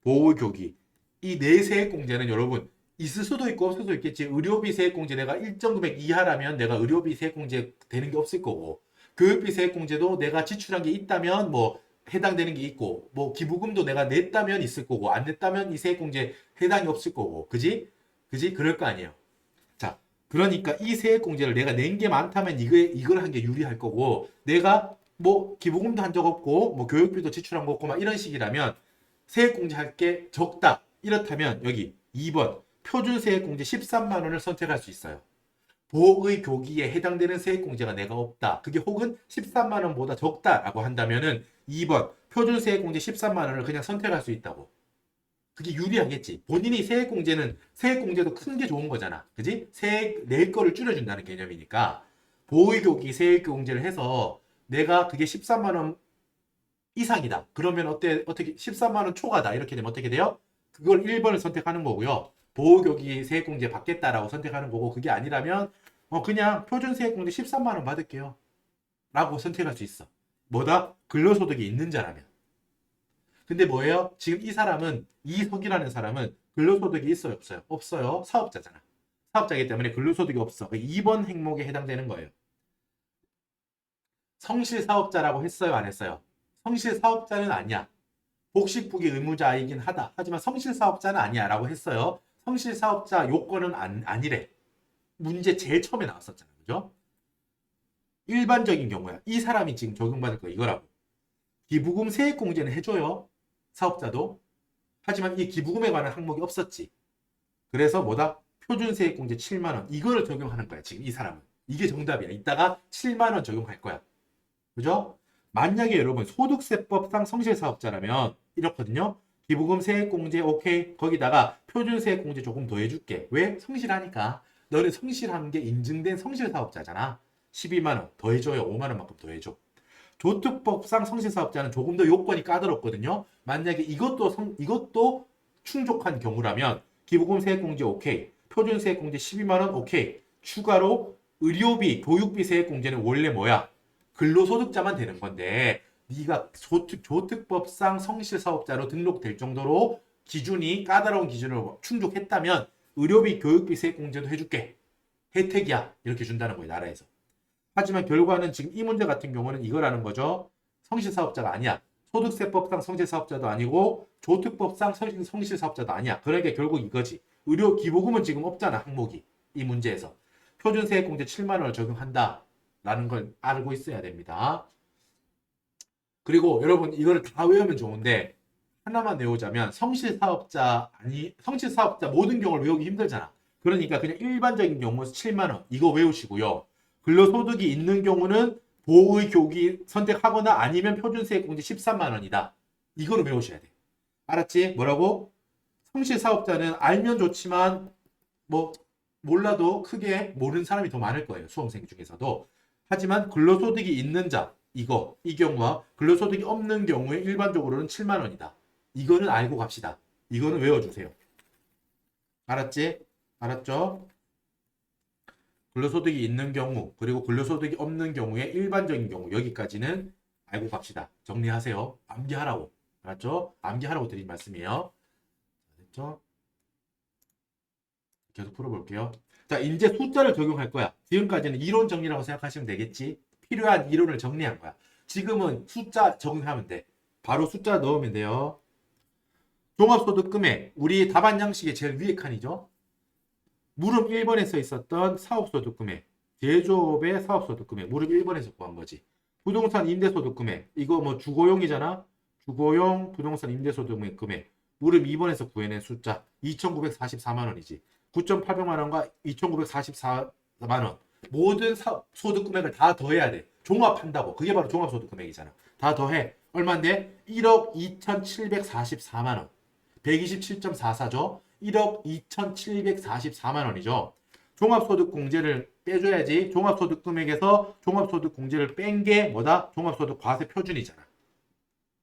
Speaker 1: 보의 교기. 이 네 세액공제는 여러분 있을 수도 있고 없을 수도 있겠지. 의료비 세액공제 내가 일정 금액 이하라면 내가 의료비 세액공제 되는 게 없을 거고, 교육비 세액공제도 내가 지출한 게 있다면 뭐 해당되는 게 있고, 뭐 기부금도 내가 냈다면 있을 거고 안 냈다면 이 세액공제 해당이 없을 거고. 그지? 그럴 거 아니에요. 자, 그러니까 이 세액공제를 내가 낸 게 많다면 이걸 한 게 유리할 거고, 내가 뭐 기부금도 한 적 없고 뭐 교육비도 지출한 거 없고 막 이런 식이라면 세액공제 할 게 적다. 이렇다면 여기 2번 표준세액공제 13만 원을 선택할 수 있어요. 보의 교기에 해당되는 세액공제가 내가 없다. 그게 혹은 13만 원보다 적다라고 한다면은 2번 표준세액공제 13만 원을 그냥 선택할 수 있다고. 그게 유리하겠지. 본인이 세액공제도 큰 게 좋은 거잖아. 그지? 세액 낼 거를 줄여준다는 개념이니까 보의교기 세액공제를 해서 내가 그게 13만 원 이상이다. 그러면 어떻게 13만 원 초과다. 이렇게 되면 어떻게 돼요? 그걸 1번을 선택하는 거고요. 보호교기 세액공제 받겠다라고 선택하는 거고, 그게 아니라면 그냥 표준세액공제 13만 원 받을게요 라고 선택할 수 있어. 뭐다? 근로소득이 있는 자라면. 근데 뭐예요? 지금 이석이라는 사람은 근로소득이 있어요, 없어요? 없어요. 사업자잖아. 사업자이기 때문에 근로소득이 없어. 2번 행목에 해당되는 거예요. 성실사업자라고 했어요, 안 했어요? 성실사업자는 아니야. 복식부기 의무자이긴 하다. 하지만 성실사업자는 아니야 라고 했어요. 성실사업자 요건은 아니래. 문제 제일 처음에 나왔었잖아. 그죠? 일반적인 경우야. 이 사람이 지금 적용받을 거 이거라고. 기부금 세액공제는 해줘요. 사업자도. 하지만 이 기부금에 관한 항목이 없었지. 그래서 뭐다? 표준세액공제 7만 원. 이거를 적용하는 거야. 지금 이 사람은. 이게 정답이야. 이따가 7만 원 적용할 거야. 그죠? 만약에 여러분 소득세법상 성실사업자라면 이렇거든요. 기부금 세액공제 오케이. 거기다가 표준세액공제 조금 더 해줄게. 왜? 성실하니까. 너는 성실한 게 인증된 성실사업자잖아. 12만 원 더 해줘요. 5만 원만큼 더 해줘. 조특법상 성실사업자는 조금 더 요건이 까다롭거든요. 만약에 이것도 충족한 경우라면 기부금 세액공제 오케이. 표준세액공제 12만 원 오케이. 추가로 의료비, 교육비 세액공제는 원래 뭐야? 근로소득자만 되는 건데 네가 조특법상 성실사업자로 등록될 정도로 기준이 까다로운 기준을 충족했다면 의료비, 교육비 세액공제도 해줄게. 혜택이야. 이렇게 준다는 거예요. 나라에서. 하지만 결과는 지금 이 문제 같은 경우는 이거라는 거죠. 성실사업자가 아니야. 소득세법상 성실사업자도 아니고 조특법상 성실사업자도 아니야. 그러니까 결국 이거지. 의료 기부금은 지금 없잖아. 항목이. 이 문제에서. 표준세액공제 7만 원을 적용한다. 라는 걸 알고 있어야 됩니다. 그리고 여러분 이거를 다 외우면 좋은데 하나만 외우자면 성실사업자 모든 경우를 외우기 힘들잖아. 그러니까 그냥 일반적인 경우에서 7만 원 이거 외우시고요. 근로소득이 있는 경우는 보의교기 선택하거나 아니면 표준세액공제 13만 원이다. 이거를 외우셔야 돼. 알았지? 뭐라고? 성실사업자는 알면 좋지만 뭐 몰라도 크게 모르는 사람이 더 많을 거예요. 수험생 중에서도. 하지만 근로소득이 있는 자 이 경우와 근로소득이 없는 경우에 일반적으로는 7만 원이다. 이거는 알고 갑시다. 이거는 외워주세요. 알았지? 알았죠? 근로소득이 있는 경우 그리고 근로소득이 없는 경우에 일반적인 경우 여기까지는 알고 갑시다. 정리하세요. 암기하라고. 알았죠? 암기하라고 드린 말씀이에요. 됐죠? 계속 풀어볼게요. 자, 이제 숫자를 적용할 거야. 지금까지는 이론 정리라고 생각하시면 되겠지? 필요한 이론을 정리한 거야. 지금은 숫자 적용하면 돼. 바로 숫자 넣으면 돼요. 종합소득금액. 우리 답안 양식의 제일 위에 칸이죠. 무릎 1번에 써 있었던 사업소득금액. 제조업의 사업소득금액. 무릎 1번에서 구한 거지. 부동산 임대소득금액. 이거 뭐 주거용이잖아. 주거용 부동산 임대소득금액. 무릎 2번에서 구해낸 숫자. 2,944만 원이지. 9,800만 원과 2,944만 원. 모든 소득금액을 다 더해야 돼. 종합한다고. 그게 바로 종합소득금액이잖아. 다 더해. 얼마인데? 1억 2,744만 원. 127.44죠. 1억 2,744만 원이죠. 종합소득공제를 빼줘야지. 종합소득금액에서 종합소득공제를 뺀 게 뭐다? 종합소득과세표준이잖아.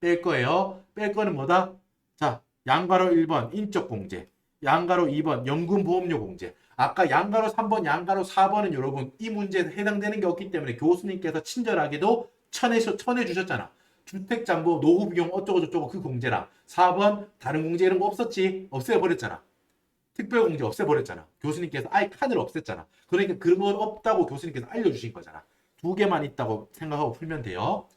Speaker 1: 뺄 거예요. 뺄 거는 뭐다? 자, 양가로 1번 인적공제. 양가로 2번 연금보험료 공제. 아까 양가로 3번, 양가로 4번은 여러분 이 문제에 해당되는 게 없기 때문에 교수님께서 친절하게도 쳐내주셨잖아. 주택담보, 노후비용 어쩌고저쩌고 그 공제랑 4번 다른 공제 이런 거 없었지? 없애버렸잖아. 특별공제 없애버렸잖아. 교수님께서 아예 칸을 없앴잖아. 그러니까 그런 건 없다고 교수님께서 알려주신 거잖아. 두 개만 있다고 생각하고 풀면 돼요.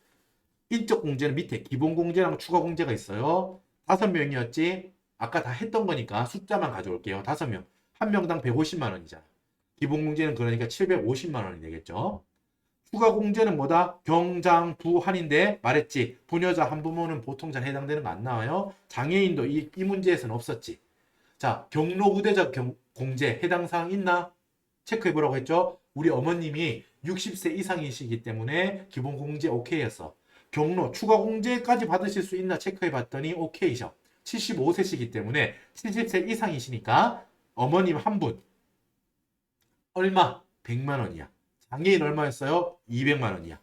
Speaker 1: 인적공제는 밑에 기본공제랑 추가공제가 있어요. 5명이었지? 아까 다 했던 거니까 숫자만 가져올게요. 5명. 한 명당 150만 원이잖아. 기본공제는 그러니까 750만 원이 되겠죠. 추가공제는 뭐다? 경장, 부한인데 말했지. 부녀자 한부모는 보통 잘 해당되는 거 안 나와요. 장애인도 이 문제에서는 없었지. 자, 경로우대자 공제 해당 사항 있나? 체크해 보라고 했죠. 우리 어머님이 60세 이상이시기 때문에 기본공제 오케이였어. 경로 추가공제까지 받으실 수 있나 체크해 봤더니 오케이셔. 75세시기 때문에 70세 이상이시니까 어머님 한 분 얼마? 100만 원이야. 장애인 얼마였어요? 200만 원이야.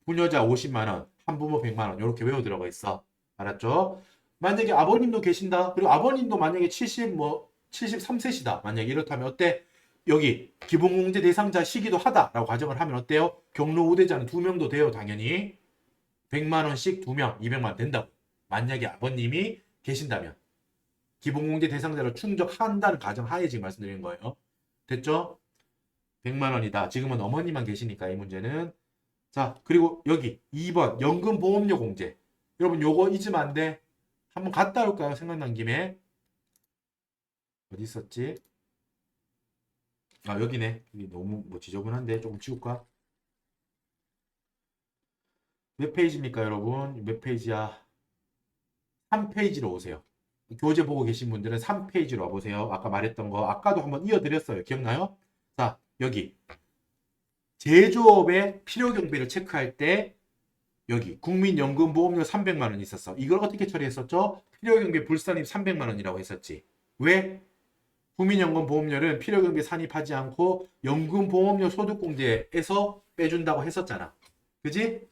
Speaker 1: 부녀자 50만 원, 한부모 100만 원 이렇게 외워 들어가 있어. 알았죠? 만약에 아버님도 계신다. 그리고 아버님도 만약에 73세시다. 만약에 이렇다면 어때? 여기 기본공제 대상자 시기도 하다라고 가정을 하면 어때요? 경로 우대자는 2명도 돼요. 당연히 100만 원씩 2명, 200만 원 된다고. 만약에 아버님이 계신다면 기본공제 대상자를 충족한다는 가정하에 지금 말씀드리는 거예요. 됐죠? 100만 원이다. 지금은 어머니만 계시니까 이 문제는. 자, 그리고 여기 2번 연금보험료 공제. 여러분 요거 잊으면 안 돼. 한번 갔다 올까요? 생각난 김에. 어디 있었지? 아, 여기네. 여기 너무 뭐 지저분한데 조금 치울까? 몇 페이지입니까, 여러분? 몇 페이지야? 3페이지로 오세요. 교재 보고 계신 분들은 3페이지로 와보세요. 아까 말했던 거 아까도 한번 이어드렸어요. 기억나요? 자, 여기 제조업의 필요경비를 체크할 때 여기 국민연금보험료 300만 원 있었어. 이걸 어떻게 처리했었죠? 필요경비 불산입 300만 원이라고 했었지. 왜? 국민연금보험료는 필요경비 산입하지 않고 연금보험료 소득공제에서 빼준다고 했었잖아. 그지?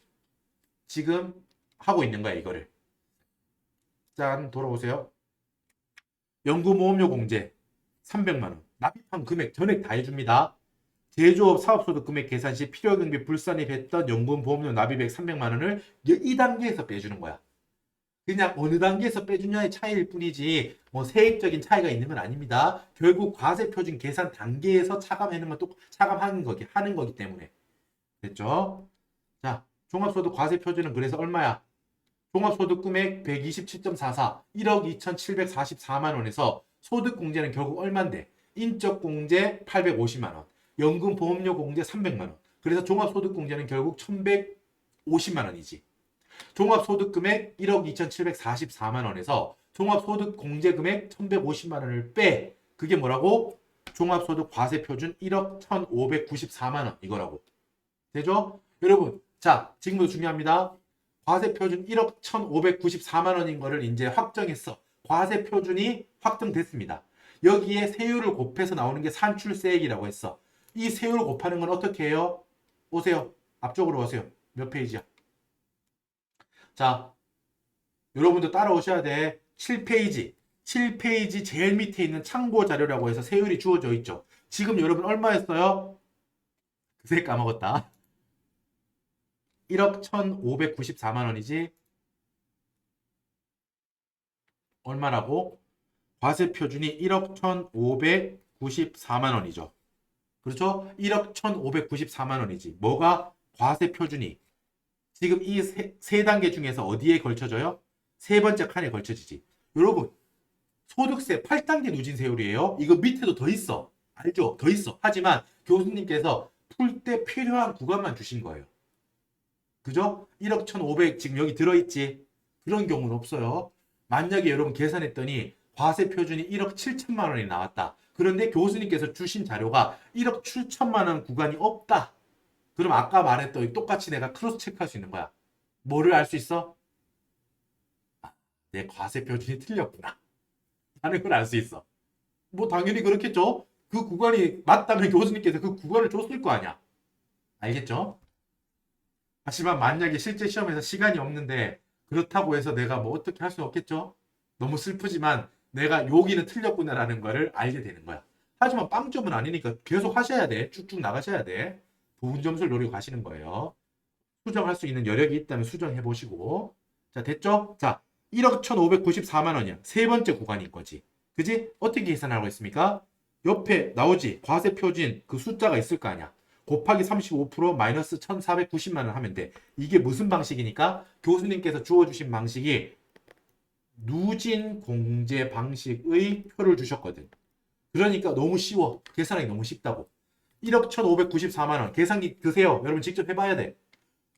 Speaker 1: 지금 하고 있는 거야, 이거를. 짠, 돌아오세요. 연금보험료 공제 300만 원. 납입한 금액 전액 다 해줍니다. 제조업 사업소득 금액 계산 시 필요경비 불산입했던 연금보험료 납입액 300만 원을 이 단계에서 빼주는 거야. 그냥 어느 단계에서 빼주냐의 차이일 뿐이지 뭐 세액적인 차이가 있는 건 아닙니다. 결국 과세표준 계산 단계에서 차감하는 건 또 하는 거기 때문에. 됐죠? 자, 종합소득 과세표준은 그래서 얼마야? 종합소득 금액 127.44, 1억 2,744만 원에서 소득공제는 결국 얼만데? 인적공제 850만 원, 연금보험료 공제 300만 원. 그래서 종합소득공제는 결국 1,150만 원이지. 종합소득금액 1억 2,744만 원에서 종합소득공제금액 1,150만 원을 빼. 그게 뭐라고? 종합소득 과세표준 1억 1,594만 원 이거라고. 되죠? 여러분, 자, 지금부터 중요합니다. 과세표준 1억 1,594만 원인 거를 이제 확정했어. 과세표준이 확정됐습니다. 여기에 세율을 곱해서 나오는 게 산출세액이라고 했어. 이 세율을 곱하는 건 어떻게 해요? 오세요. 앞쪽으로 오세요. 몇 페이지야? 자, 여러분도 따라오셔야 돼. 7페이지. 7페이지 제일 밑에 있는 참고 자료라고 해서 세율이 주어져 있죠. 지금 여러분 얼마였어요? 그새 까먹었다. 1억 1,594만 원이지. 얼마라고? 과세표준이 1억 1,594만 원이죠. 그렇죠? 1억 1,594만 원이지. 뭐가 과세표준이 지금 이 세 단계 중에서 어디에 걸쳐져요? 세 번째 칸에 걸쳐지지. 여러분, 소득세 8단계 누진세율이에요. 이거 밑에도 더 있어. 알죠? 더 있어. 하지만 교수님께서 풀 때 필요한 구간만 주신 거예요. 그죠? 1억 1,500 지금 여기 들어있지. 그런 경우는 없어요. 만약에 여러분 계산했더니 과세 표준이 1억 7천만 원이 나왔다. 그런데 교수님께서 주신 자료가 1억 7천만 원 구간이 없다. 그럼 아까 말했던 똑같이 내가 크로스 체크할 수 있는 거야. 뭐를 알 수 있어? 내 과세 표준이 틀렸구나. 하는 걸 알 수 있어. 뭐 당연히 그렇겠죠. 그 구간이 맞다면 교수님께서 그 구간을 줬을 거 아니야. 알겠죠? 하지만 만약에 실제 시험에서 시간이 없는데 그렇다고 해서 내가 뭐 어떻게 할 수는 없겠죠? 너무 슬프지만 내가 여기는 틀렸구나라는 거를 알게 되는 거야. 하지만 빵점은 아니니까 계속 하셔야 돼. 쭉쭉 나가셔야 돼. 부분 점수를 노리고 가시는 거예요. 수정할 수 있는 여력이 있다면 수정해 보시고. 자, 됐죠? 자, 1억 1,594만 원이야. 세 번째 구간인 거지. 그지? 어떻게 계산하고 있습니까? 옆에 나오지. 과세 표준 그 숫자가 있을 거 아니야. 곱하기 35% 마이너스 1,490만 원 하면 돼. 이게 무슨 방식이니까? 교수님께서 주어주신 방식이 누진 공제 방식의 표를 주셨거든. 그러니까 너무 쉬워. 계산하기 너무 쉽다고. 1억 1,594만 원. 계산기 드세요. 여러분 직접 해봐야 돼.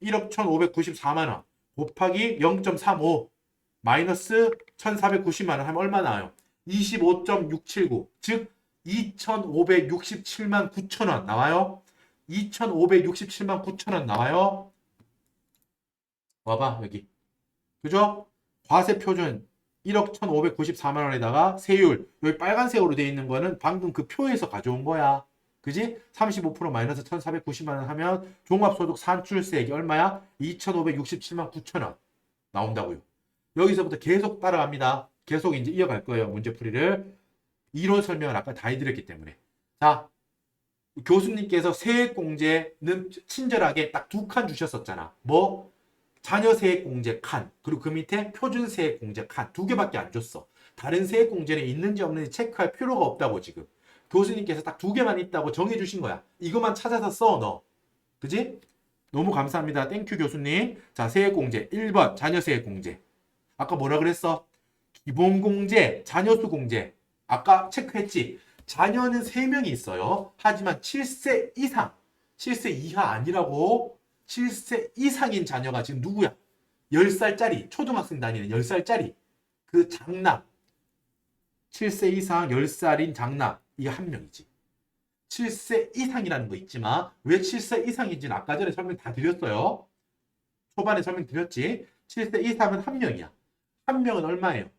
Speaker 1: 1억 1,594만 원 곱하기 0.35 마이너스 1,490만 원 하면 얼마 나와요? 25.679. 즉 2,567만 9천 원 나와요. 2,567만 9천 원 나와요. 와봐 여기. 그죠? 과세 표준 1억 1,594만 원에다가 세율 여기 빨간색으로 되어 있는 거는 방금 그 표에서 가져온 거야. 그지? 35% 마이너스 1,490만 원 하면 종합소득 산출세액이 얼마야? 2,567만 9천 원 나온다고요. 여기서부터 계속 따라갑니다. 계속 이제 이어갈 거예요. 문제풀이를. 이론 설명을 아까 다 해드렸기 때문에. 자, 교수님께서 세액공제는 친절하게 딱 두 칸 주셨었잖아. 뭐? 자녀세액공제 칸, 그리고 그 밑에 표준세액공제 칸 두 개밖에 안 줬어. 다른 세액공제는 있는지 없는지 체크할 필요가 없다고 지금. 교수님께서 딱 두 개만 있다고 정해주신 거야. 이것만 찾아서 써, 너. 그지? 너무 감사합니다. 땡큐 교수님. 자, 세액공제 1번 자녀세액공제. 아까 뭐라 그랬어? 기본공제, 자녀수공제. 아까 체크했지? 자녀는 3명이 있어요. 하지만 7세 이상, 7세 이하 아니라고. 7세 이상인 자녀가 지금 누구야? 10살짜리, 초등학생 다니는 10살짜리. 그 장남. 7세 이상 10살인 장남. 이게 한 명이지. 7세 이상이라는 거 있지만 왜 7세 이상인지는 아까 전에 설명 다 드렸어요. 초반에 설명드렸지. 7세 이상은 한 명이야. 한 명은 얼마예요?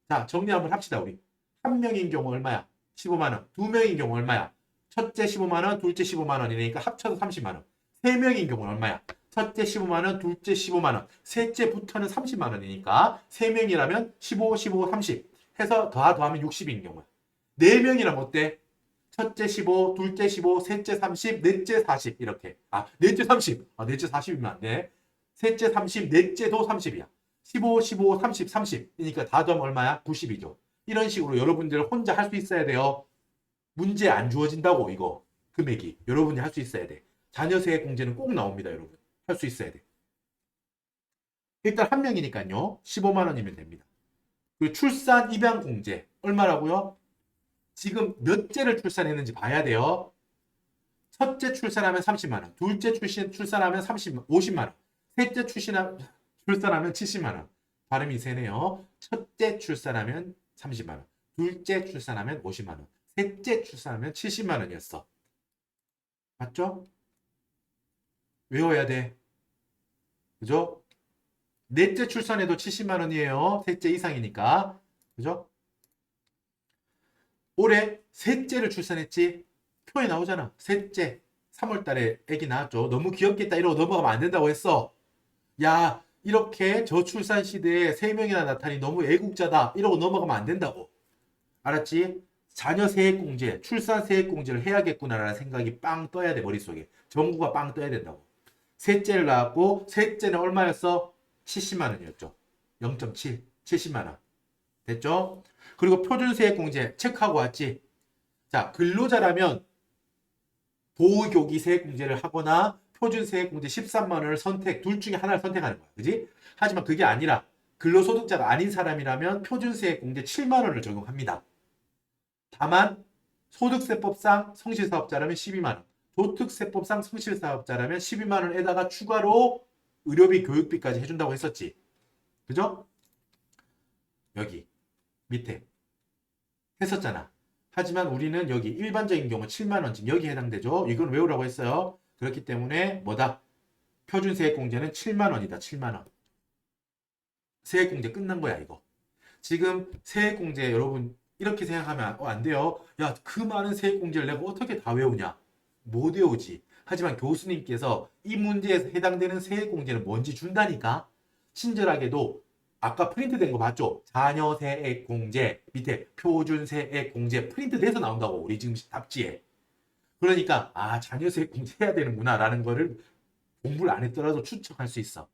Speaker 1: 자, 정리 한번 합시다, 우리. 한 명인 경우 얼마야? 15만 원. 두 명인 경우 얼마야? 첫째 15만 원, 둘째 15만 원이니까 합쳐서 30만 원. 세 명인 경우는 얼마야? 첫째 15만 원, 둘째 15만 원, 셋째부터는 30만 원이니까 세 명이라면 15, 15, 30 해서 더하면 60인 경우야. 네 명이라면 어때? 첫째 15, 둘째 15, 셋째 30, 넷째 40 이렇게. 넷째 30. 넷째 40이면 안 돼. 셋째 30, 넷째도 30이야. 15, 15, 30, 30이니까 다 더하면 얼마야? 90이죠. 이런 식으로 여러분들 혼자 할 수 있어야 돼요. 문제 안 주어진다고 이거 금액이. 여러분이 할 수 있어야 돼. 자녀 세액 공제는 꼭 나옵니다, 여러분. 할 수 있어야 돼. 일단 한 명이니까요. 15만 원이면 됩니다. 그리고 출산 입양 공제 얼마라고요? 지금 몇째를 출산했는지 봐야 돼요. 첫째 출산하면 30만 원, 둘째 출산하면 50만 원, 셋째 출산하면 70만 원. 발음이 세네요. 첫째 출산하면 30만 원, 둘째 출산하면 50만 원, 셋째 출산하면 70만 원이었어. 맞죠? 외워야 돼. 그죠? 넷째 출산해도 70만 원이에요. 셋째 이상이니까. 그죠? 올해 셋째를 출산했지. 표에 나오잖아. 셋째. 3월 달에 아기 낳았죠. 너무 귀엽겠다 이러고 넘어가면 안 된다고 했어. 야, 이렇게 저출산 시대에 3명이나 나타나니 너무 애국자다 이러고 넘어가면 안 된다고. 알았지? 자녀 세액공제, 출산 세액공제를 해야겠구나라는 생각이 빵 떠야 돼, 머릿속에. 정부가 빵 떠야 된다고. 셋째를 낳았고 셋째는 얼마였어? 70만 원이었죠. 0.7, 70만 원. 됐죠? 그리고 표준세액공제 체크하고 왔지? 자, 근로자라면 보호교기세액공제를 하거나 표준세액공제 13만 원을 둘 중에 하나를 선택하는 거야. 그지? 하지만 그게 아니라 근로소득자가 아닌 사람이라면 표준세액공제 7만 원을 적용합니다. 다만 소득세법상 성실사업자라면 12만 원, 도특세법상 성실사업자라면 12만 원에다가 추가로 의료비, 교육비까지 해준다고 했었지. 그죠? 여기 밑에 했었잖아. 하지만 우리는 여기 일반적인 경우 7만 원 지금 여기 해당되죠. 이건 외우라고 했어요. 그렇기 때문에 뭐다? 표준세액공제는 7만 원이다. 7만 원. 세액공제 끝난 거야 이거. 지금 세액공제 여러분 이렇게 생각하면 안 돼요. 야, 그 많은 세액공제를 내가 어떻게 다 외우냐? 못 외우지. 하지만 교수님께서 이 문제에 해당되는 세액공제는 뭔지 준다니까. 친절하게도 아까 프린트된 거 봤죠? 자녀세액공제 밑에 표준세액공제 프린트돼서 나온다고 우리 지금 답지에. 그러니까 자녀세액공제 해야 되는구나 라는 거를 공부를 안 했더라도 추측할 수 있어.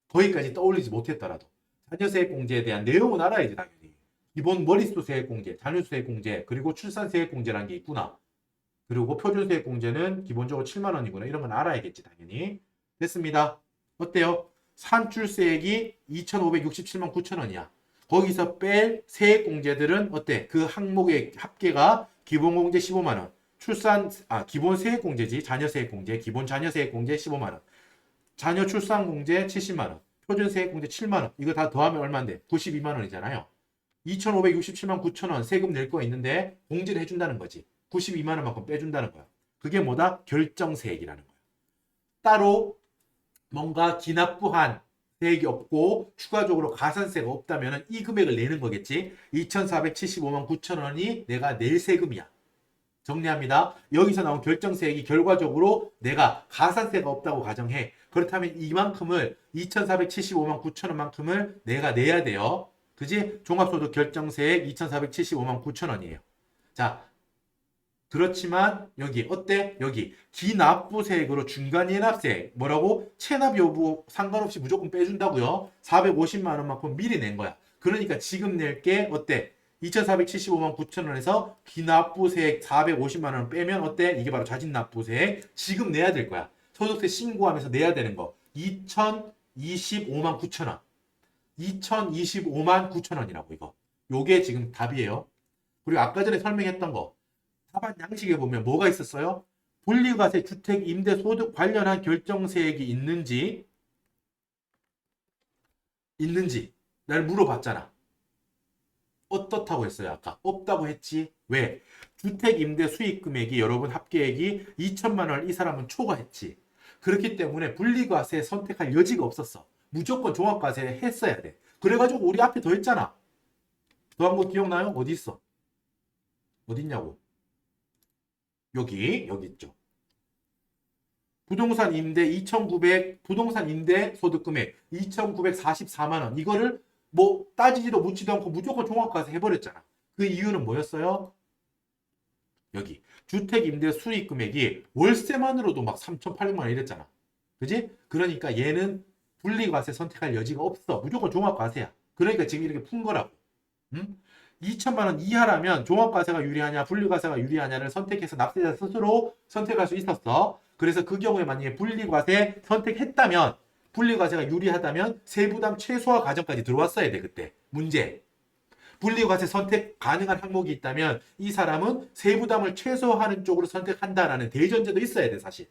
Speaker 1: 거기까지 떠올리지 못했더라도 자녀세액공제에 대한 내용은 알아야지 당연히. 기본 머릿수세액공제, 자녀세액공제, 그리고 출산세액공제라는 게 있구나. 그리고 표준세액공제는 기본적으로 7만 원이구나. 이런 건 알아야겠지 당연히. 됐습니다. 어때요? 산출세액이 2,567만 9천 원이야. 거기서 뺄 세액공제들은 어때? 그 항목의 합계가 기본공제 15만 원, 기본세액공제지. 자녀세액공제, 기본 자녀세액공제 15만 원, 자녀 출산공제 70만 원, 표준세액공제 7만 원. 이거 다 더하면 얼마인데? 92만 원이잖아요. 2,567만 9천 원 세금 낼 거 있는데 공제를 해준다는 거지. 92만 원만큼 빼준다는 거야. 그게 뭐다? 결정세액이라는 거야. 따로 뭔가 기납부한 세액이 없고 추가적으로 가산세가 없다면 이 금액을 내는 거겠지. 2,475만 9천 원이 내가 낼 세금이야. 정리합니다. 여기서 나온 결정세액이 결과적으로 내가 가산세가 없다고 가정해. 그렇다면 이만큼을 2,475만 9천 원만큼을 내가 내야 돼요. 그지? 종합소득 결정세액 2,475만 9천 원이에요. 자, 그렇지만 여기 어때? 여기 기납부세액으로 중간예납세액 뭐라고? 체납 여부 상관없이 무조건 빼준다고요. 450만 원만큼 미리 낸 거야. 그러니까 지금 낼게 어때? 2,475만 9천 원에서 기납부세액 450만 원 빼면 어때? 이게 바로 자진납부세액. 지금 내야 될 거야. 소득세 신고하면서 내야 되는 거. 2,025만 9천 원. 2,025만 9천 원이라고 이거. 요게 지금 답이에요. 그리고 아까 전에 설명했던 거. 답안 양식에 보면 뭐가 있었어요? 분리과세, 주택, 임대, 소득 관련한 결정세액이 있는지 나를 물어봤잖아. 어떻다고 했어요? 아까 없다고 했지. 왜? 주택, 임대, 수익 금액이 여러분 합계액이 2천만 원을 이 사람은 초과했지. 그렇기 때문에 분리과세 선택할 여지가 없었어. 무조건 종합과세 했어야 돼. 그래가지고 우리 앞에 더 했잖아. 더한 거 기억나요? 어디 있어? 어디 있냐고. 여기 있죠. 부동산 임대 2,900, 부동산 임대 소득 금액 2,944만 원. 이거를 뭐 따지지도 묻지도 않고 무조건 종합과세 해버렸잖아. 그 이유는 뭐였어요? 여기 주택 임대 수익 금액이 월세만으로도 막 3,800만 원 이랬잖아. 그지? 그러니까 얘는 분리과세 선택할 여지가 없어. 무조건 종합과세야. 그러니까 지금 이렇게 푼 거라고. 응? 2천만 원 이하라면 종합과세가 유리하냐 분리과세가 유리하냐를 선택해서 납세자 스스로 선택할 수 있었어. 그래서 그 경우에 만약에 분리과세 선택했다면 분리과세가 유리하다면 세부담 최소화 과정까지 들어왔어야 돼. 그때 문제. 분리과세 선택 가능한 항목이 있다면 이 사람은 세부담을 최소화하는 쪽으로 선택한다라는 대전제도 있어야 돼. 사실.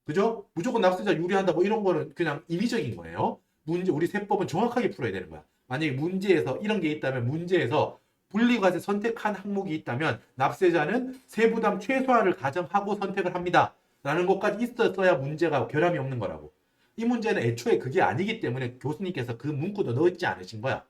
Speaker 1: 그죠? 무조건 납세자 유리한다 뭐 이런 거는 그냥 임의적인 거예요. 문제 우리 세법은 정확하게 풀어야 되는 거야. 만약에 문제에서 이런 게 있다면 문제에서 분리과세 선택한 항목이 있다면 납세자는 세부담 최소화를 가정하고 선택을 합니다. 라는 것까지 있었어야 문제가 결함이 없는 거라고. 이 문제는 애초에 그게 아니기 때문에 교수님께서 그 문구도 넣지 않으신 거야.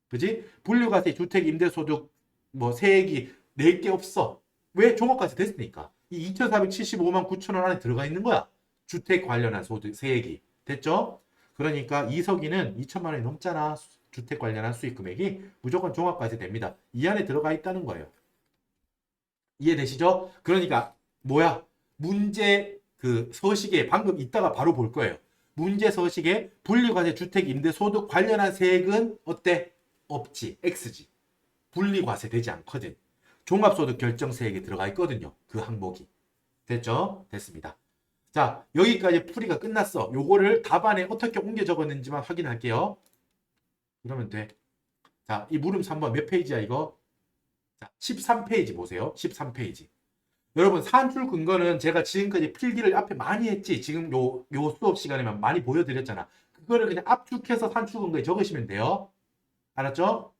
Speaker 1: 그지? 분리과세 주택 임대소득 뭐 세액이 낼 게 없어. 왜? 종합과세 됐으니까. 이 2,475만 9천 원 안에 들어가 있는 거야. 주택 관련한 소득 세액이. 됐죠? 그러니까 이석이는 2천만 원이 넘잖아. 주택 관련한 수익 금액이 무조건 종합과세 됩니다. 이 안에 들어가 있다는 거예요. 이해되시죠? 그러니까 뭐야? 문제 그 서식에 방금 이따가 바로 볼 거예요. 문제 서식에 분리과세 주택 임대 소득 관련한 세액은 어때? 없지. X지. 분리과세 되지 않거든. 종합소득 결정세액에 들어가 있거든요. 그 항목이. 됐죠? 됐습니다. 자, 여기까지 풀이가 끝났어. 요거를 답안에 어떻게 옮겨 적었는지만 확인할게요. 그러면 돼. 자, 이 물음 3번 몇 페이지야 이거? 자, 13페이지 보세요. 13페이지. 여러분 산출 근거는 제가 지금까지 필기를 앞에 많이 했지. 지금 요 수업 시간에만 많이 보여드렸잖아. 그거를 그냥 압축해서 산출 근거에 적으시면 돼요. 알았죠?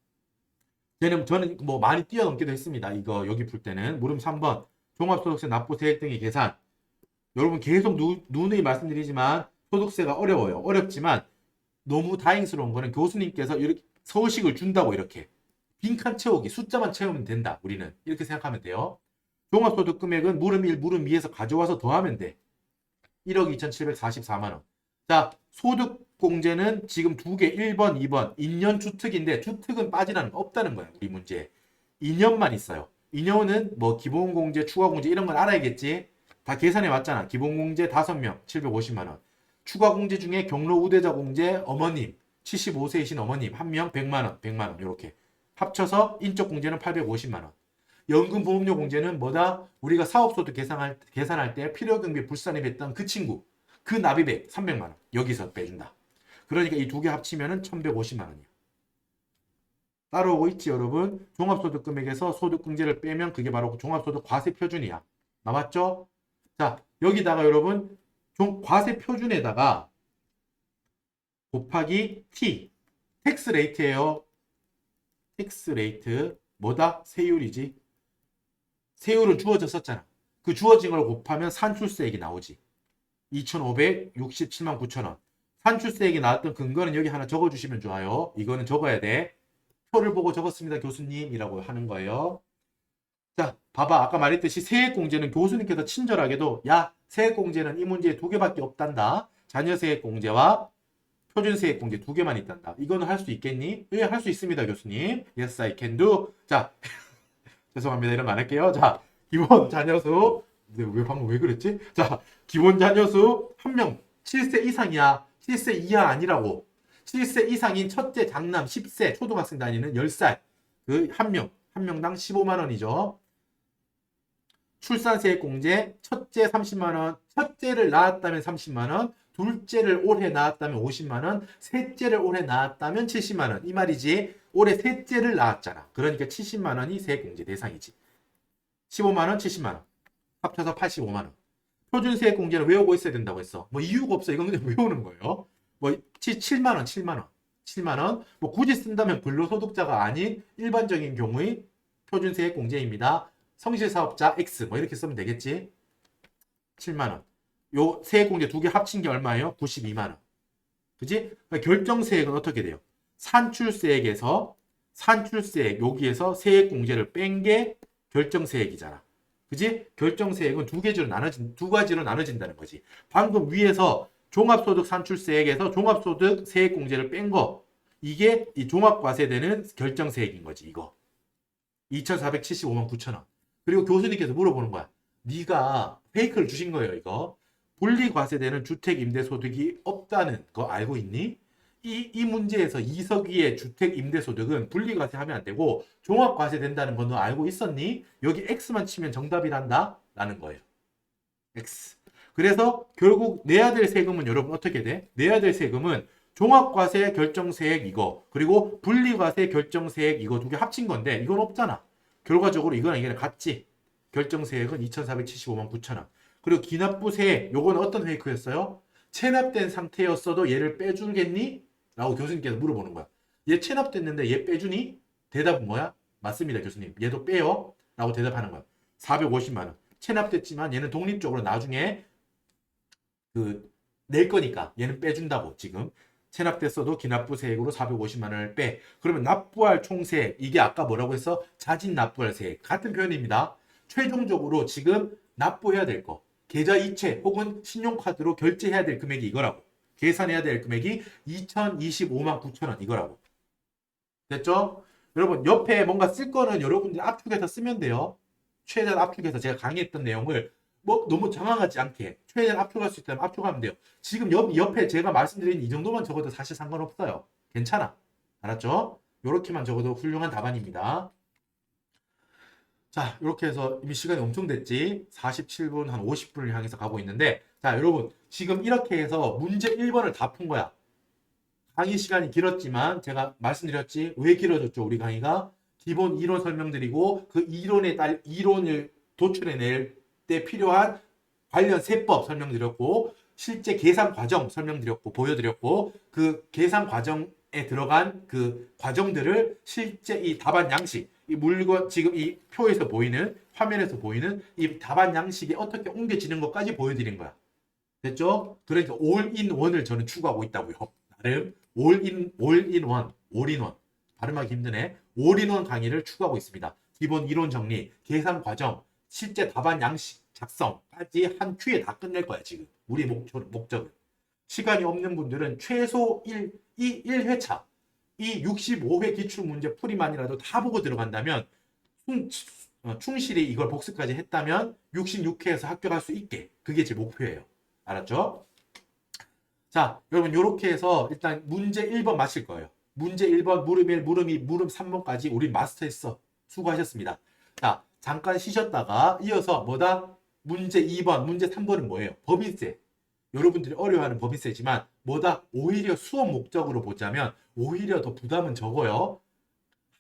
Speaker 1: 저는 뭐 많이 뛰어넘기도 했습니다. 이거 여기 풀 때는 물음 3번 종합소득세 납부세액 등의 계산. 여러분 계속 누누이 말씀드리지만 소득세가 어려워요. 어렵지만 너무 다행스러운 거는 교수님께서 이렇게 서식을 준다고 이렇게 빈칸 채우기 숫자만 채우면 된다. 우리는 이렇게 생각하면 돼요. 종합소득 금액은 물음 1, 물음 2에서 가져와서 더하면 돼. 1억 2,744만 원. 자, 소득공제는 지금 두 개 1번, 2번. 인년 주특인데 주특은 빠지라는 거 없다는 거야. 우리 문제에. 인년만 있어요. 인년은 뭐 기본공제, 추가공제 이런 건 알아야겠지. 다 계산해 왔잖아. 기본공제 5명 750만 원. 추가공제 중에 경로 우대자 공제 어머님 75세이신 어머님 1명 100만 원, 100만 원 이렇게. 합쳐서 인적 공제는 850만 원. 연금보험료 공제는 뭐다? 우리가 사업소득 계산할 때 필요경비 불산입했던 그 친구. 그 납입액 300만 원. 여기서 빼준다. 그러니까 이 두 개 합치면은 1,150만 원이야. 따라오고 있지 여러분? 종합소득 금액에서 소득공제를 빼면 그게 바로 종합소득 과세 표준이야. 나왔죠? 자, 여기다가 여러분 과세 표준에다가 곱하기 T. 텍스 레이트예요. 텍스 레이트. 뭐다? 세율이지. 세율은 주어졌었잖아. 그 주어진 걸 곱하면 산출세액이 나오지. 2,567만 9천 원. 산출세액이 나왔던 근거는 여기 하나 적어주시면 좋아요. 이거는 적어야 돼. 표를 보고 적었습니다. 교수님이라고 하는 거예요. 자, 봐봐. 아까 말했듯이 세액공제는 교수님께서 친절하게도 야, 세액공제는 이 문제에 두 개밖에 없단다. 자녀세액공제와 표준세액공제 두 개만 있단다. 이거는 할 수 있겠니? 예, 할 수 있습니다. 교수님. Yes, I can do. 자, 죄송합니다. 이런 거 안 할게요. 자, 기본 자녀수. 왜 방금 왜 그랬지? 자, 기본 자녀수 1명 7세 이상이야. 7세 이하 아니라고. 7세 이상인 첫째 장남 10세 초등학생 다니는 10살 그 한 명당 15만 원이죠. 출산세액 공제 첫째 30만 원, 첫째를 낳았다면 30만 원, 둘째를 올해 낳았다면 50만 원, 셋째를 올해 낳았다면 70만 원. 이 말이지. 올해 셋째를 낳았잖아. 그러니까 70만 원이 세액 공제 대상이지. 15만 원, 70만 원. 합쳐서 85만 원. 표준세액 공제는 외우고 있어야 된다고 했어. 뭐 이유가 없어. 이건 그냥 외우는 거예요. 뭐 7만 원, 7만 원. 7만 원. 뭐 굳이 쓴다면 근로소득자가 아닌 일반적인 경우의 표준세액 공제입니다. 성실사업자 X 뭐 이렇게 쓰면 되겠지. 7만 원. 요 세액공제 두 개 합친 게 얼마예요? 92만 원. 그지? 그러니까 결정세액은 어떻게 돼요? 산출세액 여기에서 세액공제를 뺀 게 결정세액이잖아. 그지? 결정세액은 두 가지로 나눠진다는 거지. 방금 위에서 종합소득 산출세액에서 종합소득 세액공제를 뺀 거, 이게 이 종합과세되는 결정세액인 거지, 이거. 2,475만 9천 원. 그리고 교수님께서 물어보는 거야. 네가 페이크를 주신 거예요, 이거. 분리과세되는 주택임대소득이 없다는 거 알고 있니? 이 문제에서 이석위의 주택임대소득은 분리과세하면 안 되고 종합과세된다는 거 너 알고 있었니? 여기 X만 치면 정답이란다? 라는 거예요. X. 그래서 결국 내야 될 세금은 여러분 어떻게 돼? 내야 될 세금은 종합과세 결정세액 이거, 그리고 분리과세 결정세액 이거 두 개 합친 건데 이건 없잖아. 결과적으로 이거랑 이거랑 같지. 결정세액은 2,475만 9천 원. 그리고 기납부세 요거는 어떤 페이크였어요? 체납된 상태였어도 얘를 빼주겠니? 라고 교수님께서 물어보는 거야. 얘 체납됐는데 얘 빼주니? 대답은 뭐야? 맞습니다, 교수님. 얘도 빼요. 라고 대답하는 거야. 450만 원. 체납됐지만 얘는 독립적으로 나중에 낼 거니까 얘는 빼준다고. 지금 체납됐어도 기납부세액으로 450만 원을 빼. 그러면 납부할 총세액, 이게 아까 뭐라고 했어? 자진 납부할 세액. 같은 표현입니다. 최종적으로 지금 납부해야 될 거, 계좌 이체 혹은 신용카드로 결제해야 될 금액이 이거라고. 계산해야 될 금액이 2,025만 9천 원 이거라고. 됐죠? 여러분 옆에 뭔가 쓸 거는 여러분들이 압축해서 쓰면 돼요. 최대한 압축해서 제가 강의했던 내용을 뭐 너무 장황하지 않게 최대한 압축할 수 있다면 압축하면 돼요. 지금 옆에 제가 말씀드린 이 정도만 적어도 사실 상관없어요. 괜찮아. 알았죠? 요렇게만 적어도 훌륭한 답안입니다. 자, 이렇게 해서 이미 시간이 엄청 됐지. 47분, 한 50분을 향해서 가고 있는데, 자, 여러분, 지금 이렇게 해서 문제 1번을 다 푼 거야. 강의 시간이 길었지만, 제가 말씀드렸지. 왜 길어졌죠, 우리 강의가? 기본 이론 설명드리고, 그 이론을 도출해낼 때 필요한 관련 세법 설명드렸고, 실제 계산 과정 설명드렸고, 보여드렸고, 그 계산 과정에 들어간 그 과정들을 실제 이 답안 양식, 이 물건 지금 이 표에서 보이는 화면에서 보이는 이 답안 양식에 어떻게 옮겨지는 것까지 보여드린 거야. 됐죠? 그러니까 올인원을 저는 추구하고 있다고요. 나름 올인원 발음하기 힘드네. 올인원 강의를 추구하고 있습니다. 기본 이론 정리, 계산 과정, 실제 답안 양식 작성까지 한 큐에 다 끝낼 거야 지금. 우리 목적은. 시간이 없는 분들은 최소 1회차 이 65회 기출문제 풀이만이라도 다 보고 들어간다면 충실히 이걸 복습까지 했다면 66회에서 합격할 수 있게, 그게 제 목표예요. 알았죠? 자, 여러분 이렇게 해서 일단 문제 1번 마칠 거예요. 문제 1번, 물음 1, 물음 2, 물음 3번까지 우리 마스터했어. 수고하셨습니다. 자, 잠깐 쉬셨다가 이어서 뭐다? 문제 2번, 문제 3번은 뭐예요? 법인세. 여러분들이 어려워하는 법인세지만 뭐다? 오히려 수업 목적으로 보자면 오히려 더 부담은 적어요.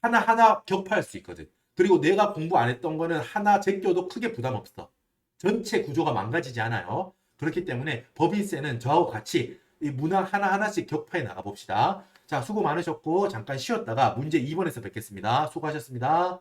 Speaker 1: 하나하나 격파할 수 있거든. 그리고 내가 공부 안 했던 거는 하나 제껴도 크게 부담 없어. 전체 구조가 망가지지 않아요. 그렇기 때문에 법인세는 저하고 같이 이 문항 하나하나씩 격파해 나가 봅시다. 자, 수고 많으셨고 잠깐 쉬었다가 문제 2번에서 뵙겠습니다. 수고하셨습니다.